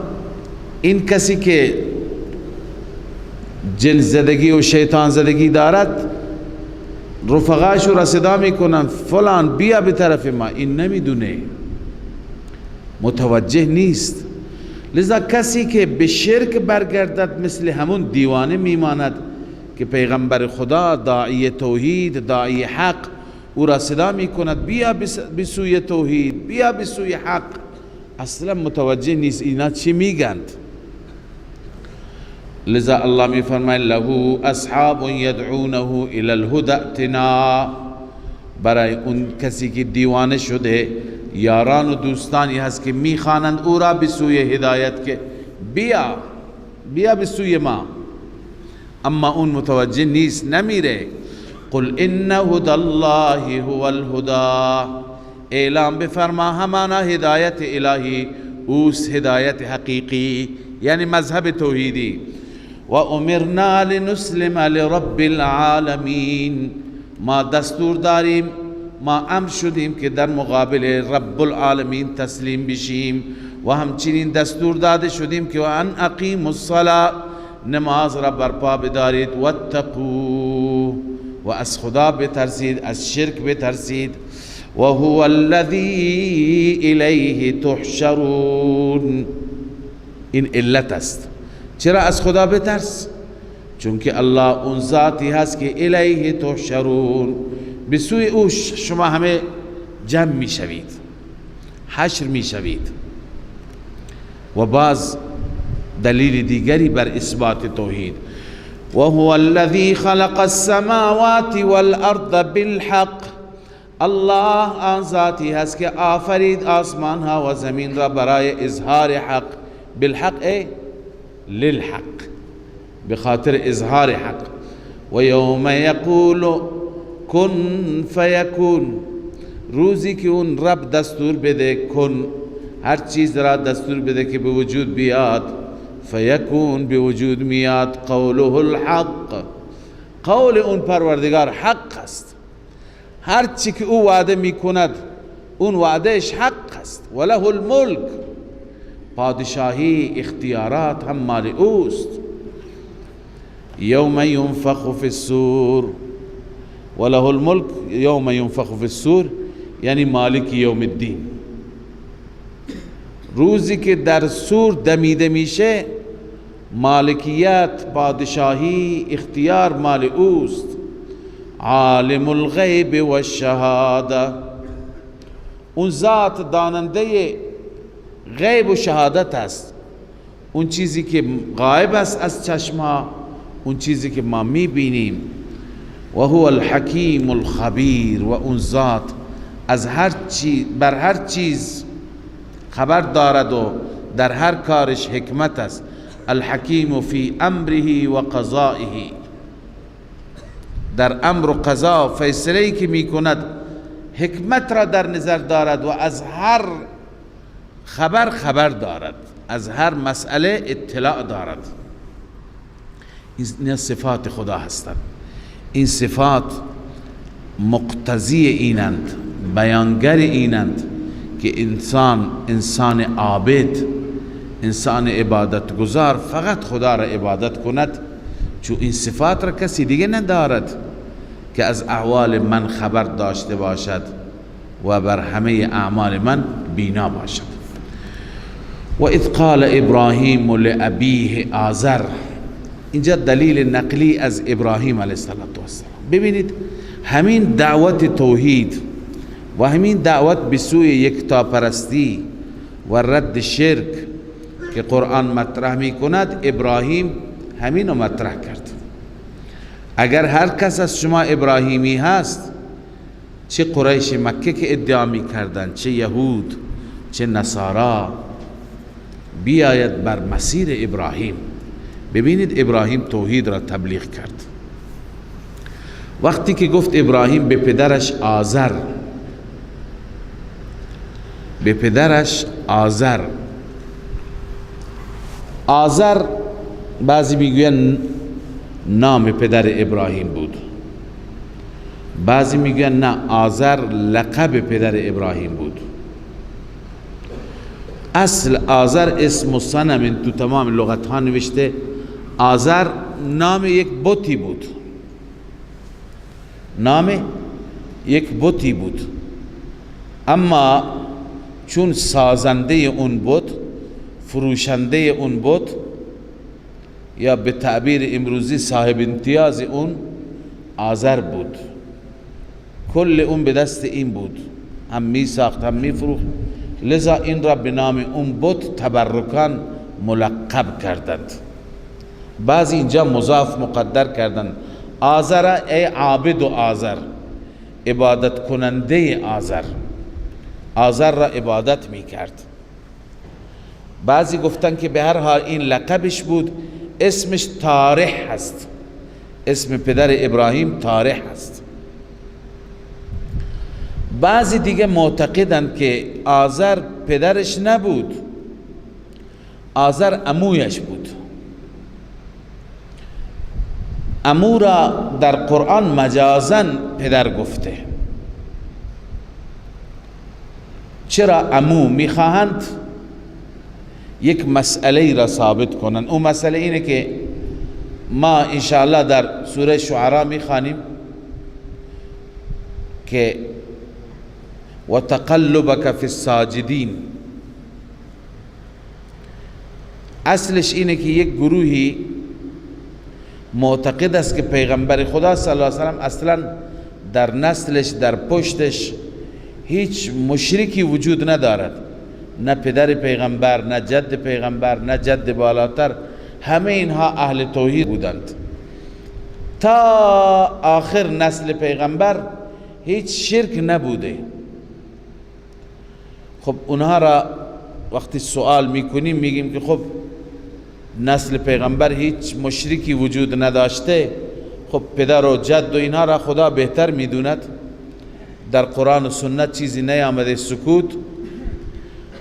این کسی که جن زدگی و شیطان زدگی دارد، رفقاش را صدا میکنن فلان بیا به طرف ما، این نمیدونه، متوجه نیست. لذا کسی که به شرک برگردد مثل همون دیوانه میماند که پیغمبر خدا، داعی توحید، داعی حق، او را صدا میکند بیا به سوی توحید، بیا به سوی حق، اصلا متوجه نیست اینا چی میگند. لذا الله می فرماید له اصحاب یدعونه الی الهدى ائتنا، برای اون کسی که دیوانه شده یاران و دوستانی هست که میخوانند او را به سوی هدایت که بیا به سوی ما، اما اون متوجه نیست، نمیره. قل ان هدى الله هو الهدى، اعلام بفرما همانا هدایت الهی اوست، هدایت حقیقی یعنی مذهب توحیدی. و امرنا لنسلم لرب العالمین، ما دستور داریم، ما امر شدیم که در مقابل رب العالمین تسلیم بشیم، و همچنین دستور داده شدیم که ان اقیموا الصلاة، نماز را برپا بدارید، واتقوا، و از خدا بترسید، از شرک بترسید، و هو الذی الیه تحشرون. این علت است چرا از خدا بترس؟ چون که الله اون ذاتی هست که الیه تحشرون، به سوی او شما همه جمع می شوید، حشر می شوید. و باز دلیل دیگری بر اثبات توحید، و هو الذی خلق السماوات والارض بالحق، الله آن ذاتی هست که آفرید آسمان ها و زمین را برای اظهار حق، بالحق للحق، بخاطر اظهار حق. و یوم یقول کن فیکون، روزی که اون رب دستور بده کن، هر چیز را دستور بده که به وجود بیاد، فیکون به وجود میاد. قوله الحق، قول اون پروردگار حق است، هر چی که او وعده میکند اون وعدهش حق است. وله الملک، پادشاهی اختیارات هم مال اوست. یوم ینفخ فی الصور، وله الملک یوم ینفخ فی الصور یعنی مالک یوم الدین، روزی که در صور دمیده میشه مالکیت، پادشاهی، اختیار مال اوست. عالم الغیب و الشهاده، اون ذات داننده غیب و شهادت است، اون چیزی که غایب است از چشما، اون چیزی که ما میبینیم. و هو الحکیم الخبیر، و اون ذات از هر چیز بر هر چیز خبر دارد و در هر کارش حکمت است. الحکیم فی امره و قضائه، در امر و قضا و فیصله‌ای که میکند حکمت را در نظر دارد و از هر خبر دارد، از هر مسئله اطلاع دارد. این صفات خدا هستند. این صفات مقتضی اینند، بیانگر اینند که انسان عابد، انسان عبادت گزار فقط خدا را عبادت کند، چون این صفات را کسی دیگه ندارد که از احوال من خبر داشته باشد و بر همه اعمال من بینا باشد. و اذ قال ابراهیم لابیه آزر، اینجا دلیل نقلی از ابراهیم علیه السلام. ببینید همین دعوت توحید و همین دعوت به سوی یکتاپرستی و رد شرک که قرآن مطرح می کند، ابراهیم همین رو مطرح کرد. اگر هر کس از شما ابراهیمی هست، چه قریش مکه که ادعا می کردن، چه یهود، چه نصارا، بیاید بر مسیر ابراهیم. ببینید ابراهیم توحید را تبلیغ کرد. وقتی که گفت ابراهیم به پدرش آزر بعضی میگوین نام پدر ابراهیم بود، بعضی میگوین نه، آزر لقب پدر ابراهیم بود. اصل آزر اسم صنم، تو تمام لغت ها نوشته آزر نام یک بتی بود، نام یک بتی بود. اما چون سازنده اون بت، فروشنده اون بت، یا به تعبیر امروزی صاحب امتیاز اون آزر بود، کل اون به دست این بود، هم می ساخت هم می فروخت، لذا این را به نام اون بت تبرکان ملقب کردند. بعضی اینجا مضاف مقدر کردند، آزر ای عابد و آزر، عبادت کننده آزر را عبادت می کرد. بعضی گفتن که به هر حال این لقبش بود، اسمش طارح هست، اسم پدر ابراهیم طارح هست. بعضی دیگه معتقدند که آزر پدرش نبود، آزر عمویش بود. عمو را در قرآن مجازاً پدر گفته. چرا عمو؟ میخواهند یک مسئله را ثابت کنند. اون مسئله اینه که ما انشاءالله در سوره شعراء میخوانیم که و تقلبک فی الساجدین. اصلش اینه که یک گروهی معتقد است که پیغمبر خدا صلی الله علیه و سلم اصلا در نسلش، در پشتش هیچ مشرکی وجود ندارد، نه پدر پیغمبر، نه جد پیغمبر، نه جد بالاتر، همه اینها اهل توحید بودند. تا آخر نسل پیغمبر هیچ شرک نبوده. خب اونها را وقتی سوال میکنیم میگیم که خب نسل پیغمبر هیچ مشرکی وجود نداشته، خب پدر و جد و اینها را خدا بهتر میدوند، در قرآن و سنت چیزی نیامده، سکوت.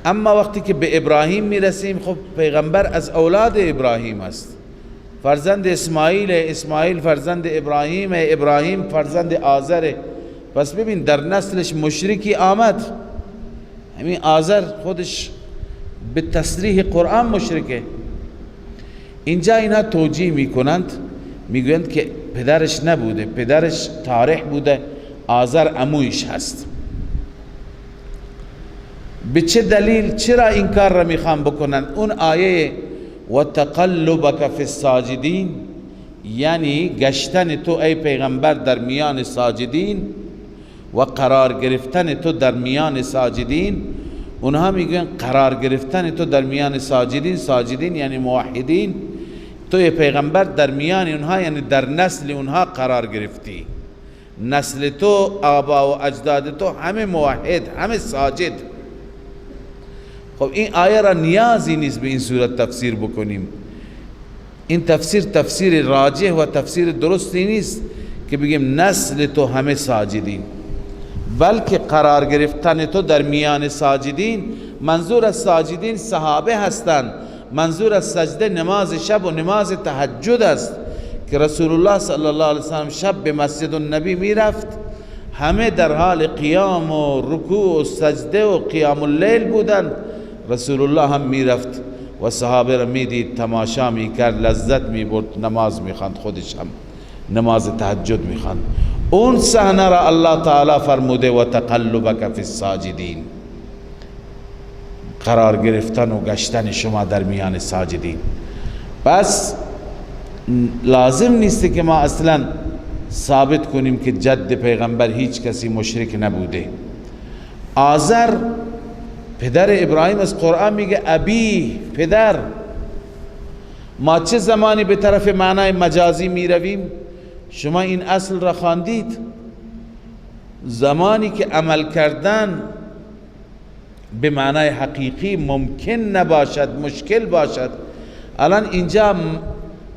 اما وقتی که به ابراهیم میرسیم، خب پیغمبر از اولاد ابراهیم است، فرزند اسماعیل فرزند ابراهیم فرزند آزره. پس ببین در نسلش مشرکی آمد، همین آزر خودش به تصریح قرآن مشرکه. اینجا اینا توجیه میکنند، میگویند که پدرش نبوده، پدرش طارح بوده، آزر عمویش هست. به چه دلیل؟ چرا این کار را میخوان بکنند؟ اون آیه و تقلبک فی الساجدین، یعنی گشتن تو ای پیغمبر در میان ساجدین و قرار گرفتن تو در میان ساجدین اونها میگن قرار گرفتن تو در میان ساجدین، ساجدین یعنی موحدین، تو یه پیغمبر در میان اونها یعنی در نسل اونها قرار گرفتی، نسل تو، آبا و اجداد تو همه موحد، همه ساجد. خب این آیه را نیازی نیست به این صورت تفسیر بکنیم. این تفسیر راجح و تفسیر درستی نیست که بگیم نسل تو همه ساجدین، بلکه قرار گرفتن تو در میان ساجدین، منظور از ساجدین صحابه هستند. منظور از سجده نماز شب و نماز تهجد است که رسول الله صلی الله علیه وسلم شب به مسجد النبی می رفت، همه در حال قیام و رکوع و سجده و قیام اللیل بودند. رسول الله هم می رفت و صحابه را می دید، تماشا می کرد، لذت می برد، نماز می خواند، خودش هم نماز تهجد می خواند. اون صحنه را الله تعالی فرموده و تقلبک فی الساجدین، قرار گرفتن و گشتن شما در میان ساجدین. پس لازم نیست که ما اصلا ثابت کنیم که جد پیغمبر هیچ کسی مشرک نبوده. آزر پدر ابراهیم از قرآن میگه ابی، پدر. ما چه زمانی به طرف معنای مجازی می رویم؟ شما این اصل را خواندید، زمانی که عمل کردن به معنای حقیقی ممکن نباشد، مشکل باشد. الان اینجا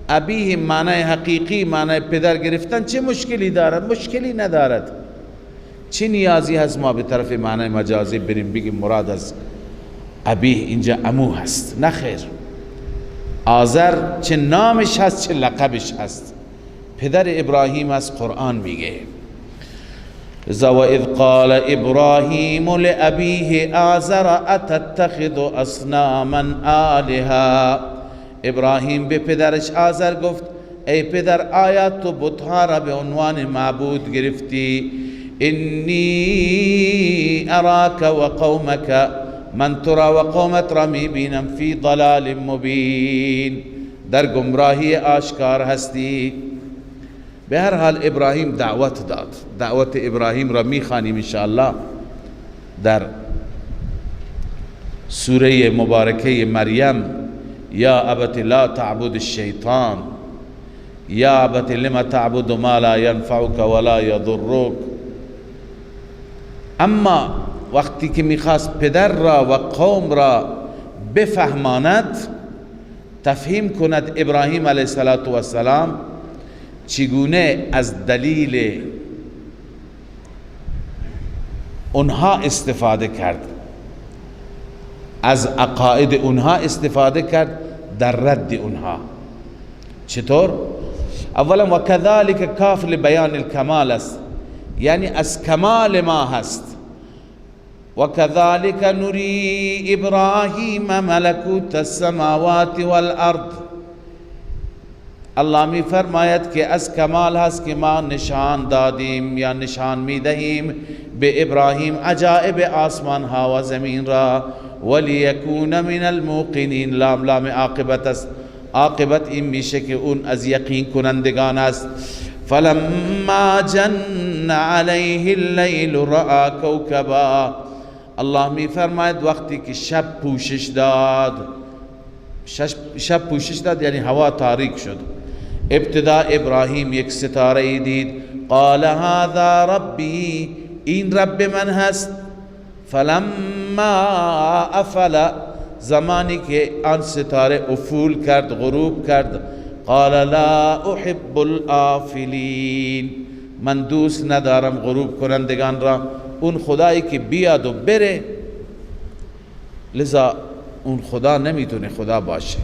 ابیه معنای حقیقی، معنای پدر گرفتن چه مشکلی دارد؟ مشکلی ندارد. چه نیازی هست ما به طرف معنای مجازی بریم بگیم مراد از ابیه اینجا عمو هست؟ نخیر. آزر چه نامش هست چه لقبش هست، پدر ابراهیم از قرآن میگه. وَإِذْ قَالَ إِبْرَاهِيمُ لِأَبِيهِ آزَرَ أَتَتَّخِذُ أَصْنَامًا آلِهَةً. ابراهیم به پدرش آزر گفت ای پدر، آیا تو بت‌ها را به عنوان معبود گرفتی؟ انی اراک و قومک، من تو را و قومت را میبینم فی ضلال مبین، در گمراهی آشکار هستی. به هر حال ابراهیم دعوت داد. دعوت ابراهیم را میخوانیم انشاءالله در سوره مبارکه مریم. یا ابت لا تعبد الشیطان، یا ابت لما تعبد ما لا ينفعك ولا يضرك. اما وقتی که میخواست پدر را و قوم را بفهماند، تفهیم کند ابراهیم علیه السلام چگونه از دلیل اونها استفاده کرد، از عقاید اونها استفاده کرد در رد اونها. چطور؟ اولا و کذالک کاف لبیان الکمال است، یعنی از کمال ما هست. و کذالک نری ابراهیم ملکوت السماوات والارض. الله می فرماید که از کمال هست که ما نشان دادیم یا نشان می دهیم به ابراهیم عجائب آسمان ها و زمین را. ولیکون من الموقنین، لام لام عاقبت است. عاقبت این میشه که اون از یقین کنندگان است. فلما جن علیه اللیل رأى کوکبا. الله می فرماید وقتی که شب پوشش داد، شب پوشش داد یعنی هوا تاریک شد، ابتدا ابراهیم یک ستاره دید. قال هذا ربی، این رب من هست. فلما افل، زمانی که آن ستاره افول کرد، غروب کرد، قال لا احب الافلین، من دوست ندارم غروب کنندگان را. اون خدایی که بیاد و بره، لذا اون خدا نمیتونه خدا باشه.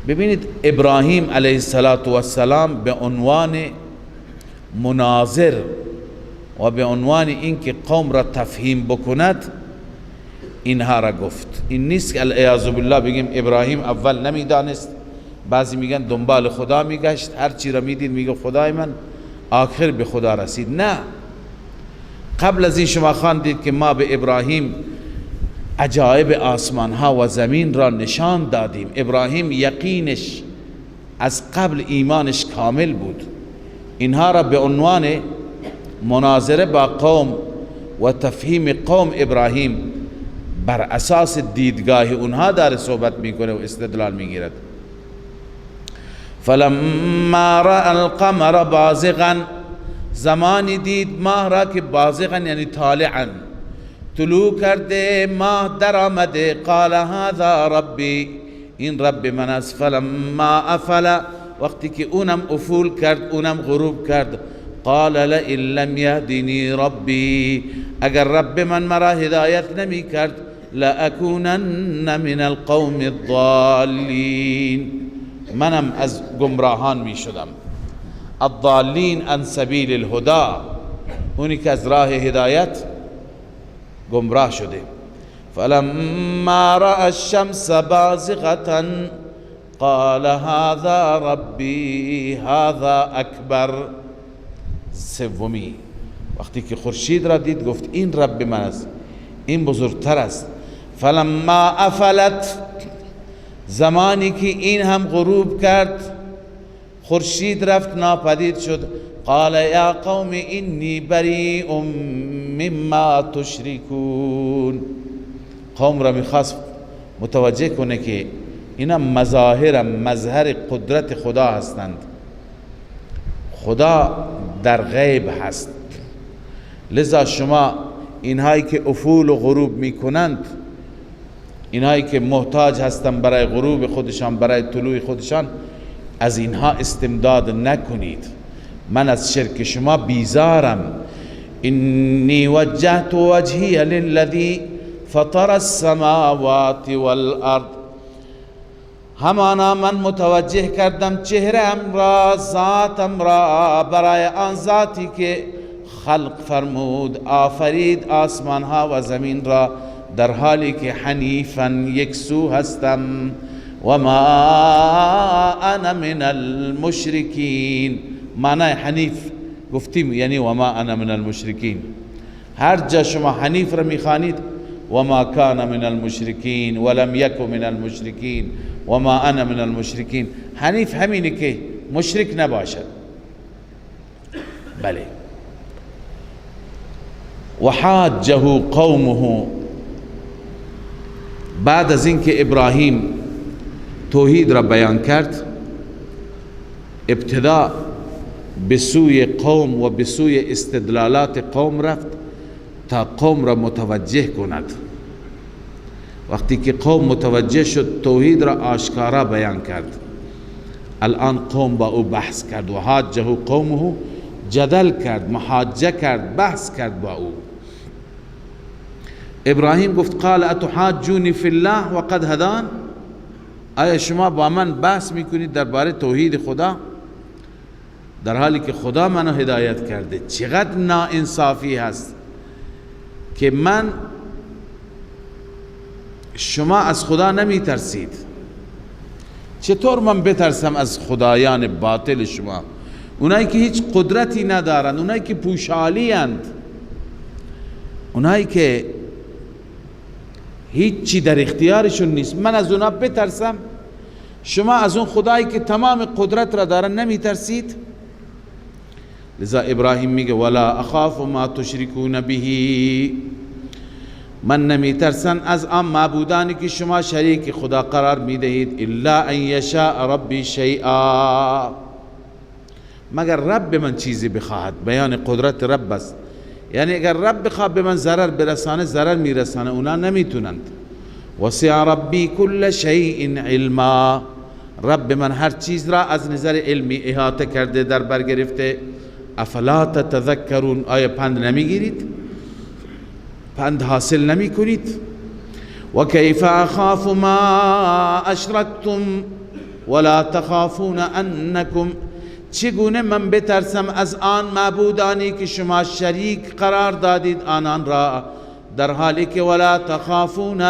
ببینید ابراهیم علیه السلام به عنوان مناظر و به عنوان اینکه قوم را تفهیم بکند اینها را گفت. این نیست که العیاذ بالله بگیم ابراهیم اول نمیدانست، بعضی میگن دنبال خدا میگشت، هر چی را میدید میگه خدای من، آخر به خدا رسید. نه، قبل از این شما خواندید که ما به ابراهیم عجایب آسمان ها و زمین را نشان دادیم. ابراهیم یقینش از قبل ایمانش کامل بود. اینها را به عنوان مناظره با قوم و تفهیم قوم ابراهیم بر اساس دیدگاه اونها داره صحبت میکنه و استدلال میگیرد. فلما رأى القمر بازغا، زمانی دید ماه را که بازغا یعنی طالعا طلوع کرده، ماه در آمده، قال هذا ربی، این رب من است. فلما افل، وقتی که اونم افول کرد، اونم غروب کرد، قال لئن لم يهدني ربی، اگر رب من مرا هدایت نمی کرد، لأكونن من القوم الضالین، منم از گمراهان می شدم. الضالین عن سبیل الهدى، اونی که از راه هدایت گمراه شده. فلما رأى الشمس بازغة قال هذا ربی هذا اکبر. سومی، وقتی که خورشید را دید گفت این رب من است، این بزرگتر است. فلما افلت، زمانی که این هم غروب کرد، خورشید رفت ناپدید شد، قال یا قوم انی بریء مما تشرکون. قوم را میخواست متوجه کنه که اینا مظهر قدرت خدا هستند. خدا در غیب هست، لذا شما اینهایی که افول و غروب میکنند، اینهایی که محتاج هستند برای غروب خودشان، برای طلوع خودشان، از اینها استمداد نکنید. من از شرک شما بیزارم. انی وجهت وجهی للذی فطر السماوات والارض، همانا من متوجه کردم چهرم را، ذاتم را، برای آن ذاتی که خلق فرمود، آفرید آسمان ها و زمین را، در حالی که حنیفا یکسو هستم. و ما انا من المشرکین، معنی حنیف گفتیم یعنی و ما انا من المشرکین. هر جا شما حنیف را میخوانید و ما کان من المشرکین ولم یک من المشرکین و ما انا من المشرکین، حنیف همینه که مشرک نباشد. بله. و حاجه قومه، بعد از اینکه ابراهیم توحید را بیان کرد، ابتدا به سوی قوم و به سوی استدلالات قوم رفت تا قوم را متوجه کند. وقتی که قوم متوجه شد، توحید را آشکارا بیان کرد. الان قوم با او بحث کرد. و حاجه قومه، جدل کرد، محاجه کرد، بحث کرد با او. ابراهیم گفت قال اتحاجونی فی الله وقد هدان، آیا شما با من بحث میکنید درباره توحید خدا در حالی که خدا منو هدایت کرده؟ چقدر ناانصافی هست که شما از خدا نمی ترسید. چطور من بترسم از خدایان باطل شما، اونایی که هیچ قدرتی ندارند، اونایی که پوشالی اند، اونایی که هیچی در اختیارشون نیست، من از اونا بترسم؟ شما از اون خدایی که تمام قدرت را دارن نمی ترسید؟ لذا ابراهیم میگه ولا اخاف ما تشركون به، من نمی ترسم از آن معبودانی که شما شریک خدا قرار میدهید، الا ان یشاء ربی شیئا، مگر رب من چیزی بخواهد. بیان قدرت رب است، یعنی اگر رب بخواد به من ضرر برسانه ضرر میرسانه، اونا نمیتونند. وسع ربی کل شیء علما، رب من هر چیز را از نظر علمی احاطه کرده، در بر گرفته. افلا تتذکرون، آیا پند نمیگیرید؟ پند حاصل نمی کنید؟ و کیف اخاف ما اشرکتم ولا تخافون انکم، چگونه من بترسم از آن معبودانی که شما شریک قرار دادید آنان را، در حالی که ولا تخافون،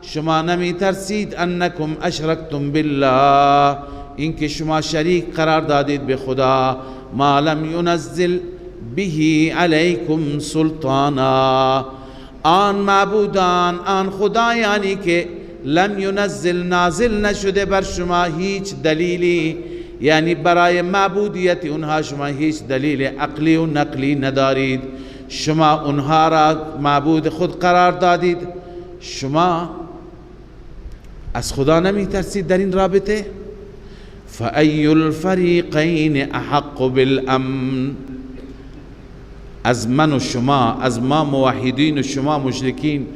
شما نمی ترسید، انکم اشرکتم بالله، این که شما شریک قرار دادید به خدا، ما لم ينزل به علیکم سلطانا، آن معبودان، آن خدایانی که لم ينزل، نازل نشده بر شما هیچ دلیلی، یعنی برای معبودیت اونها شما هیچ دلیل عقلی و نقلی ندارید. شما اونها را معبود خود قرار دادید، شما از خدا نمی ترسید در این رابطه؟ فأی الفریقین احق بالامن، از من و شما، از ما موحدین و شما مشرکین،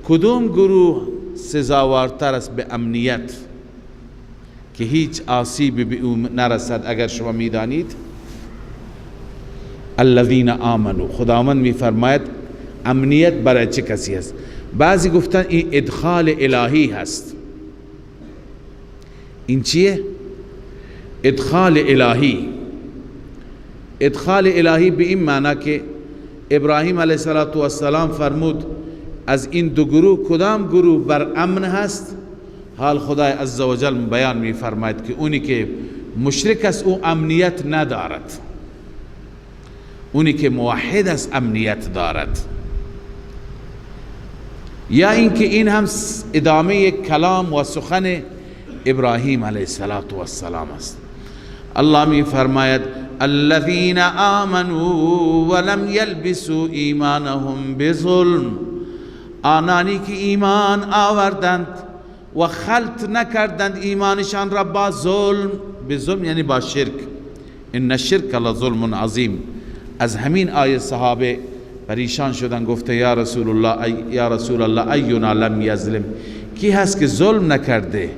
کدوم گروه سزاوارتر است به امنیت که هیچ آسیبی به او نرسد؟ اگر شما میدانید. الذین آمنوا، خداوند میفرماید امنیت برای چه کسی است؟ بعضی گفتن این ادخال الهی هست. این چیه؟ ادخال الهی. ادخال الهی به این معنی که ابراهیم علیه السلام فرمود از این دو گروه کدام گروه بر امن هست؟ حال خدای عزوجل بیان می فرماید که اونی که مشرک است او امنیت ندارد، اونی که موحد است امنیت دارد. یا اینکه این هم ادامه کلام و سخن ابراهیم علیه السلام است. الله می فرماید الذين آمنوا ولم يلبسوا ایمانهم بظلم، آنانی که ایمان آوردند و خلط نکردند ایمانشان را با ظلم. به ظلم یعنی با شرک. ان الشرک لظلم عظیم. از همین آیه صحابه پریشان شدن، گفته یا رسول الله اینا لم یظلم، کی هست که ظلم نکرده؟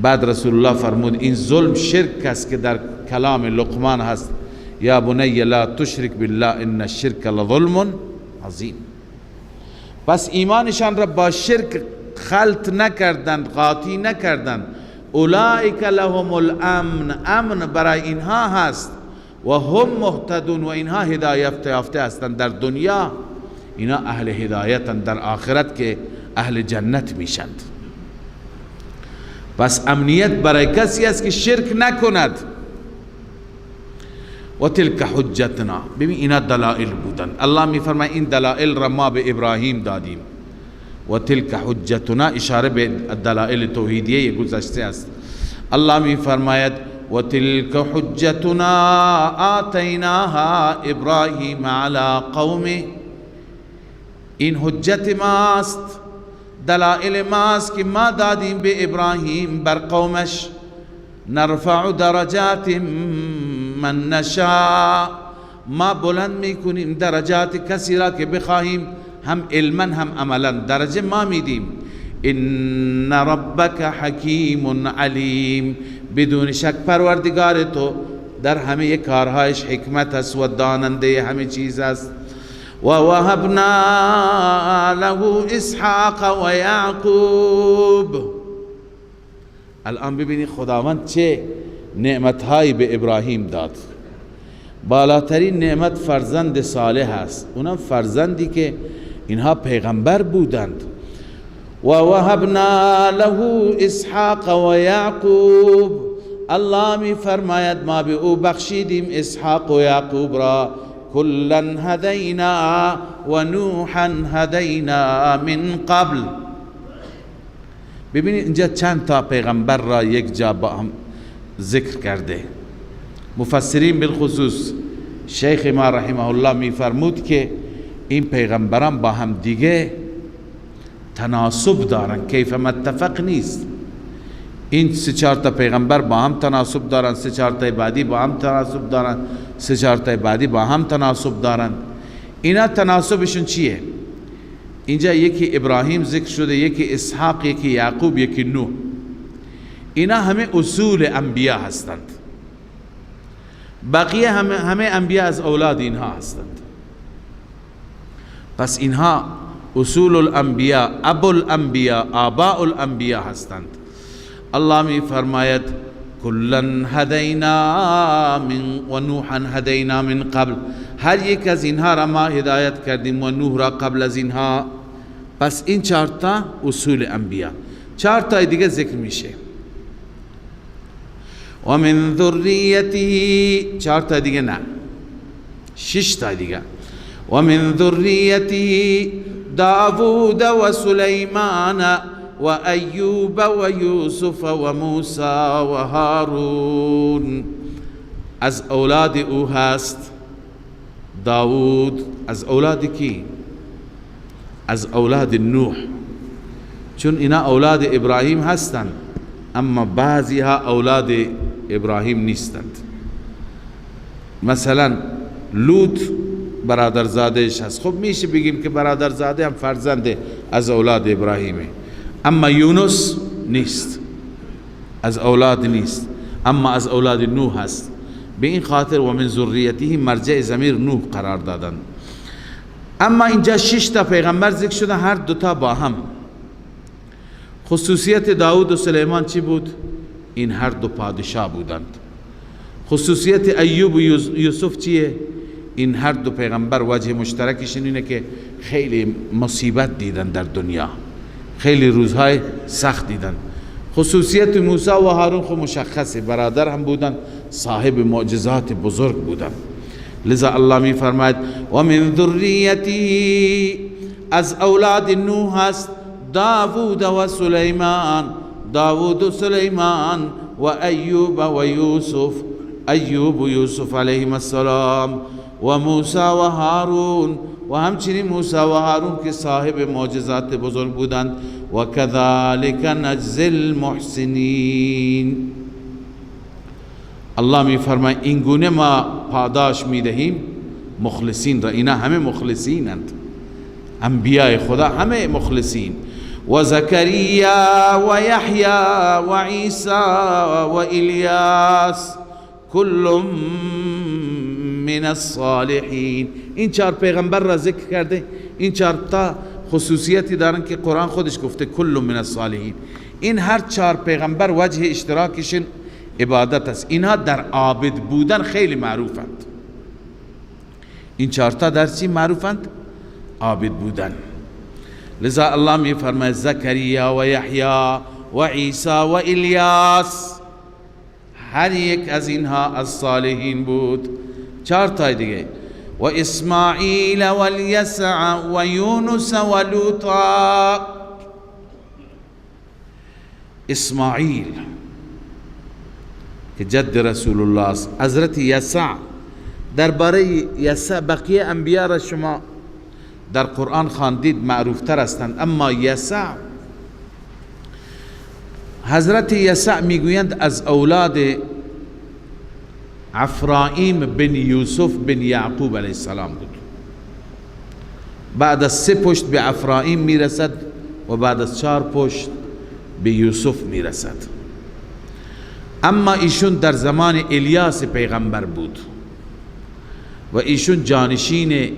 بعد رسول الله فرمود این ظلم شرک است که در کلام لقمان هست، یا بنی لا تشرک بالله ان الشرک لظلم عظیم. پس ایمانشان را با شرک خلط نکردند، قاطی نکردند. اولئک لهم الامن، امن برای اینها هست. و هم مهتدون، و اینها هدایت یافته هستند. در دنیا اینا اهل هدایتند، در آخرت که اهل جنت میشند. پس امنیت برای کسی است که شرک نکند. و تلک حجتنا، ببین اینا دلائل بودند. الله می فرماید این دلائل را ما به ابراهیم دادیم. و تلک حجتنا اشاره به دلائل توحیدیه گذشته است. الله می فرماید و تلک حجتنا آتیناها ابراهیم علی قومه، این حجت ماست، دلائل ماست که ما دادیم به ابراهیم بر قومش. نرفع درجات من نشاء، ما بلند میکنیم درجات کسی را که بخواهیم، هم علما هم عملا درجه ما میدیم. ان ربک حکیم علیم، بدون شک پروردگار تو در همه کارهایش حکمت است و داننده همه چیز است. و وهبنا له اسحاق و یعقوب. الان ببینید خداوند چه نعمتهایی به ابراهیم داد. بالاترین نعمت فرزند صالح است، اونم فرزندی که اینها پیغمبر بودند. و وهبنا له اسحاق و یعقوب، الله می فرماید ما به او بخشیدیم اسحاق و یعقوب را. کلا هدینا و نوحا هدینا من قبل. ببینید اینجا چند تا پیغمبر را یک جا با هم ذکر کرده. مفسرین بالخصوص شیخ ما رحمه الله می فرمود که این پیغمبران با هم دیگه تناسب دارن، کیف متفق نیست. این سه چهار تا پیغمبر با هم تناسب دارن، سه چهار تا بعدی با هم تناسب دارن، سه چهار تا بعدی با هم تناسب دارن. اینا تناسبشون چیه؟ اینجا یکی ابراهیم ذکر شده، یکی اسحاق، یکی یعقوب، یکی نوح. اینا همه اصول انبیا هستند. بقیه همه انبیا از اولاد اینها هستند. پس اینها اصول الانبیا، ابو الانبیا، آباء الانبیا هستند. الله می فرماید کلا هدینا من و نوحا هدینا من قبل، هر یک از اینها را ما هدایت کردیم و نوح را قبل از اینها. پس این چهار تا اصول انبیا. چهار تا دیگه ذکر میشه. و من ذریته، چهار تا دیگه نه، 6 تا دیگه. و من ذریته داوود و سلیمان و ایوب و یوسف و موسی و هارون. از اولاد او هست داود از اولاد کی؟ از اولاد نوح، چون اینا اولاد ابراهیم هستند اما بعضی ها اولاد ابراهیم نیستند. مثلا لوط برادرزادهش هست، خب میشه بگیم که برادرزاده هم فرزند از اولاد ابراهیمه، اما یونس نیست، از اولاد نیست، اما از اولاد نوح هست. به این خاطر و من ذریته مرجع ضمیر نوح قرار دادن. اما اینجا 6 تا پیغمبر ذکر شده، هر دوتا با هم. خصوصیت داود و سلیمان چی بود؟ این هر دو پادشاه بودند. خصوصیت ایوب و یوسف چیه؟ این هر دو پیغمبر وجه مشترکشون اینه که خیلی مصیبت دیدن در دنیا، خیلی روزهای سخت دیدن. خصوصیت موسی و هارون خود مشخصه، برادر هم بودن، صاحب معجزات بزرگ بودن. لذا الله می فرماید و من ذریته، از اولاد نوح هست داوود و سلیمان، داوود و سلیمان و ایوب و یوسف، ایوب و یوسف علیهم السلام و موسی و هارون، و همچنین موسی و هارون که صاحب معجزات بزرگ بودند. و کذالک نجزی المحسنین، الله می فرماید این گونه ما پاداش می دهیم مخلصین را. اینا همه مخلصینند، انبیاء خدا همه مخلصین. و زکریا و یحیی و عیسی و الیاس کل من الصالحین. این 4 پیغمبر را ذکر کرده. این 4 تا خصوصیتی دارن که قرآن خودش گفته کل من الصالحین. این هر 4 پیغمبر وجه اشتراکشون عبادت است. اینها در عابد بودن خیلی معروفند. این 4 تا در چی معروفند؟ عابد بودن. لذا الله می فرماید زکریا و یحیی و عیسی و الیاس، هر یک از اینها از صالحین بود. 4 تا دیگه، و اسماعیل و الیسع و یونس و لوطا. اسماعیل که جد رسول الله است. حضرت یسع، درباره یسع بقیه انبیا را شما در قرآن خواندید، معروف تر هستند، اما یسع، حضرت یسع میگویند از اولاد افرایم بن یوسف بن یعقوب علیه السلام بود. بعد از 3 پشت به افرایم میرسد و بعد از 4 پشت به یوسف میرسد. اما ایشون در زمان الیاس پیغمبر بود و ایشون جانشین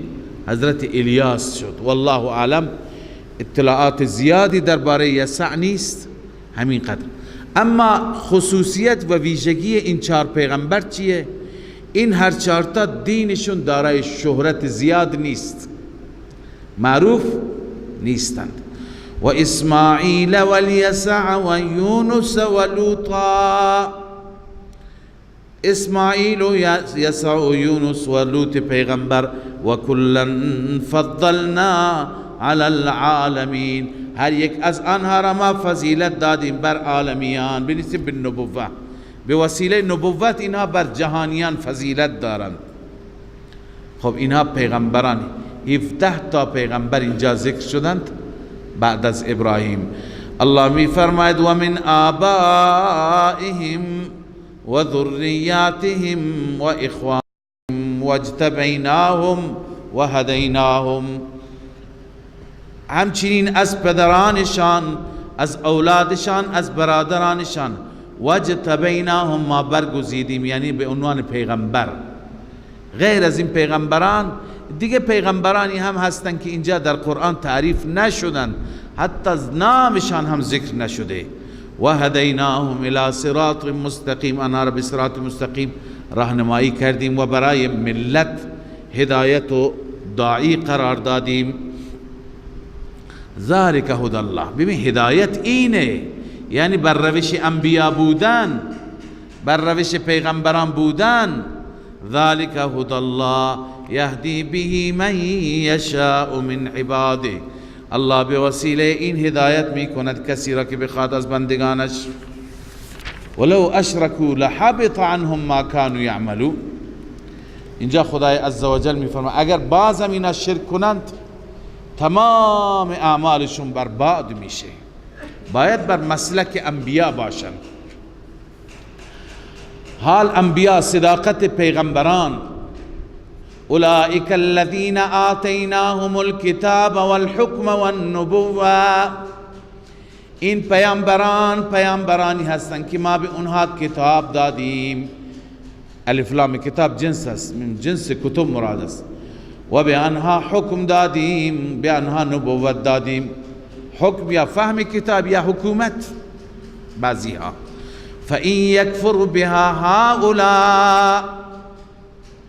حضرت الیاس شد. والله اعلم، اطلاعات زیادی درباره یسع نیست، همین قدر. اما خصوصیت و ویژگی این 4 پیغمبر چیه؟ این هر 4 تا دینشون دارای شهرت زیاد نیست، معروف نیستند. و اسماعیل و الیسع و یونس و لوطا. اسماعیل و یسع و یونس و لوط پیغمبر. و کلا فضلنا علی العالمین، هر یک از آنها را ما فضیلت دادیم بر عالمیان. بنسبت بالنبوه، به وسیله نبوت اینها بر جهانیان فضیلت دارند. خب اینها پیغمبران، 17 تا پیغمبر اینجا ذکر شدند بعد از ابراهیم. الله می فرماید و من آبائهم و ذریاتهم و اخوانهم واجتبیناهم و هدیناهم. همچنین از پدرانشان، از اولادشان، از برادرانشان. واجتبیناهم، ما برگزیدیم، یعنی به عنوان پیغمبر. غیر از این پیغمبران دیگه پیغمبرانی هم هستن که اینجا در قرآن تعریف نشدن، حتی نامشان هم ذکر نشده. و هدیناهم الی صراط مستقیم، آنها را به صراط مستقیم راهنمایی کردیم و برای ملت هدایت و داعی قرار دادیم. ذالک هدی الله، ببین هدایت اینه، یعنی بر روش انبیا بودن، بر روش پیغمبران بودن. ذالک هدی الله یهدی به من یشاء من عباده، الله به وسیله این هدایت می کند کسی را که بخواد از بندگانش. ولو اشرکوا لحبط عنهم ما كانوا یعملون. اینجا خدای عزوجل میفرماید اگر باز هم اینا شرک کنند تمام اعمالشون برباد میشه. باید بر مسلک انبیا باشن. حال انبیا صداقت پیغمبران، اولئک الذین آتیناهم الکتاب والحکم والنبوة، این پیامبرانی هستند که ما به اونها کتاب دادیم. الف لام کتاب جنس است، من جنس کتب مراد است. و به آنها حکم دادیم، به آنها نبوت دادیم. حکم یا فهم کتاب یا حکومت بعضی ها. فَإِن يَكْفُرْ بِهَا هَؤُلَاء،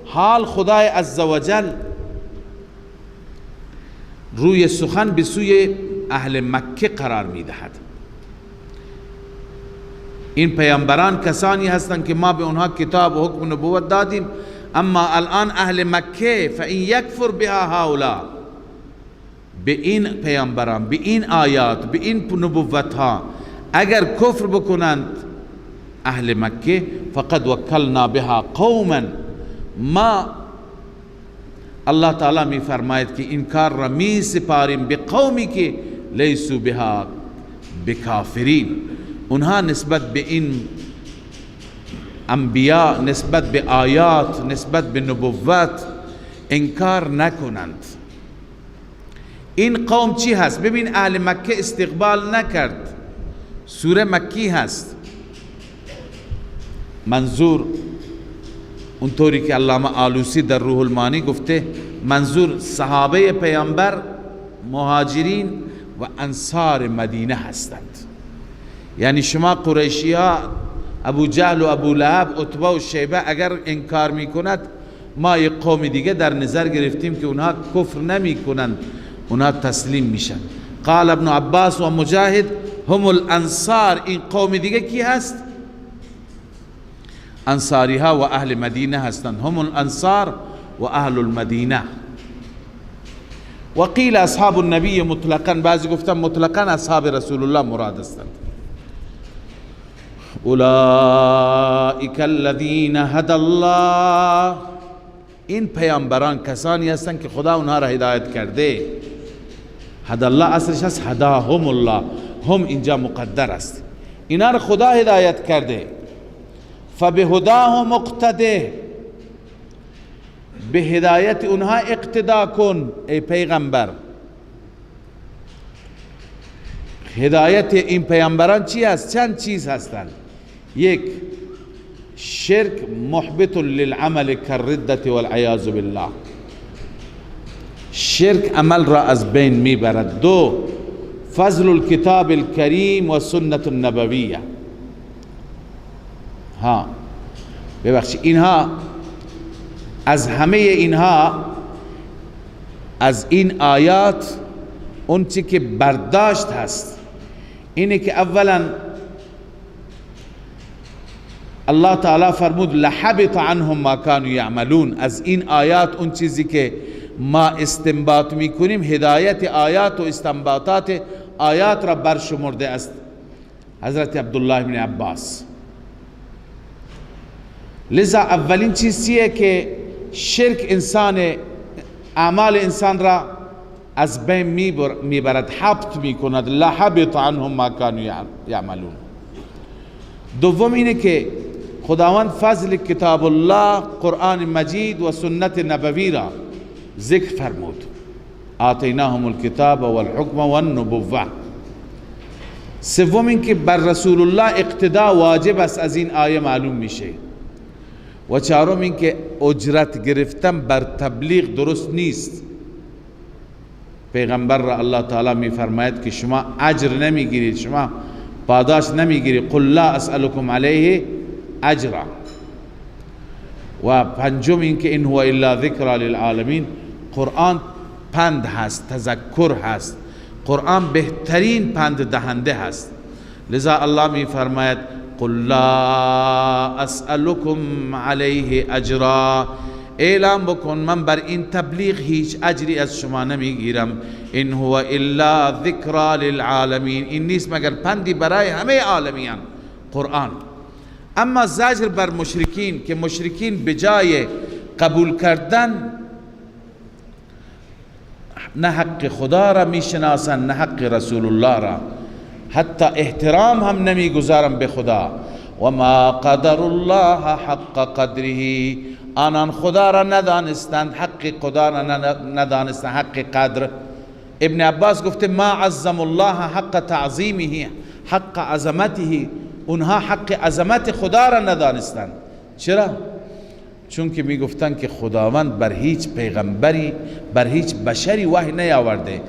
حال خدای عزوجل روی سخن به سوی اهل مکه قرار میدهد. این پیامبران کسانی هستند که ما به اونها کتاب و حکم و نبوت دادیم، اما الان اهل مکه فَإِن يَكْفُرْ بِهَا هَؤُلَاء، به این پیامبران، به این آیات، به این نبوت ها اگر کفر بکنند اهل مکه، فقد وکلنا بها قوما، ما الله تعالی می فرماید که این کار را می سپاریم به قومی که لیسو بها بکافرین، اونها نسبت به این انبیا، نسبت به آیات، نسبت به نبوت انکار نکنند. این قوم چی هست؟ ببین اهل مکه استقبال نکرد. سوره مکی هست. منظور اونطوری که علامه آلوسی در روح المانی گفته، منظور صحابه پیامبر، مهاجرین و انصار مدینه هستند. یعنی شما قریشی ها، ابو جهل و ابو لهب، عتبه و شیبه اگر انکار میکند، ما یک قوم دیگه در نظر گرفتیم که اونها کفر نمی کنند، اونها تسلیم میشن. قال ابن عباس و مجاهد هم الانصار، این قوم دیگه کی هست؟ انصاری ها و اهل مدینه هستند. هم الانصار و اهل المدینه. و قیل اصحاب النبی مطلقا، بعضی گفتن مطلقا اصحاب رسول الله مراد هستند. اولئک الذین هدی الله، این پیامبران کسانی هستند که خدا اونها را هدایت کرده. هدی الله اصلش هست هداهم الله، هم اینجا مقدر است، اینا را خدا هدایت کرده. فبهداه مقتده، به هدایت اونها اقتدا کن ای پیغمبر. هدایت این پیامبران چی است؟ چند چیز هستند. یک، شرک محبط للعمل كالردة والعیاذ بالله، شرک عمل را از بین میبرد. دو، فضل الكتاب الكریم و سنت النبویه. ها ببخشید، اینها از همه اینها، از این آیات اون چی که برداشت هست اینه که اولا الله تعالی فرمود لحبط عنهم ما كانوا يعملون. از این آیات اون چیزی که ما استنباط میکنیم، هدایت آیات و استنباطات آیات را برشمرده است حضرت عبدالله بن عباس. لذا اولین چیز چیه که شرک انسان، اعمال انسان را از بین میبرد، حبط میکند. لا حبط عنهم ما كانوا يعملون. دوم اینه که خداوند فضل کتاب الله، قرآن مجید و سنت نبوی را ذکر فرمود. آتیناهم الکتاب والحکم والنبوة. سوم این که بر رسول الله اقتدا واجب است، از این آیه معلوم میشه. و چهارم این که اجرت گرفتن بر تبلیغ درست نیست. پیغمبر را الله تعالی می فرماید که شما اجر نمیگیرید، شما پاداش نمیگیرید. قل لا اسألكم علیه اجرا. و پنجم این که این هو الا ذکر للعالمین، قرآن پند هست، تذکر هست. قرآن بهترین پند دهنده هست. لذا الله می فرماید قل لا اسألكم علیه اجرا، اعلام بکن من بر این تبلیغ هیچ اجری از شما نمیگیرم. این هو الا ذکر للعالمین، این نیست مگر پندی برای همه عالمیان قرآن. اما زجر بر مشرکین، که مشرکین بجای قبول کردن نه حق خدا را میشناسن نه حق رسول الله را، حتی احترام هم نمیگذارن به خدا. و ما قدر الله حق قدره، آنان خدا را ندانستند، حق خدا را ندانستند، حق قدر. ابن عباس گفته ما عظم الله حق تعظیمه، حق عظمته، اونها حق عظمت خدا را ندانستند. چرا؟ چون که می گفتن که خداوند بر هیچ پیغمبری، بر هیچ بشری وحی نیاورده.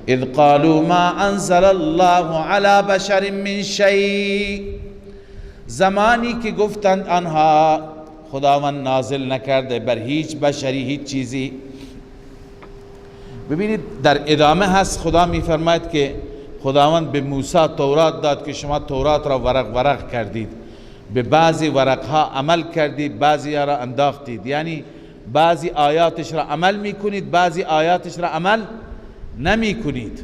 اذ قالوا ما انزل الله على بشر من شیء، زمانی که گفتند آنها خداوند نازل نکرده بر هیچ بشری هیچ چیزی. ببینید در ادامه هست خدا می فرماید که خداوند به موسی تورات داد که شما تورات را ورق ورق کردید، به بعضی ورقها عمل کردید، بعضی را انداختید، یعنی بعضی آیاتش را عمل میکنید، بعضی آیاتش را عمل نمی کنید.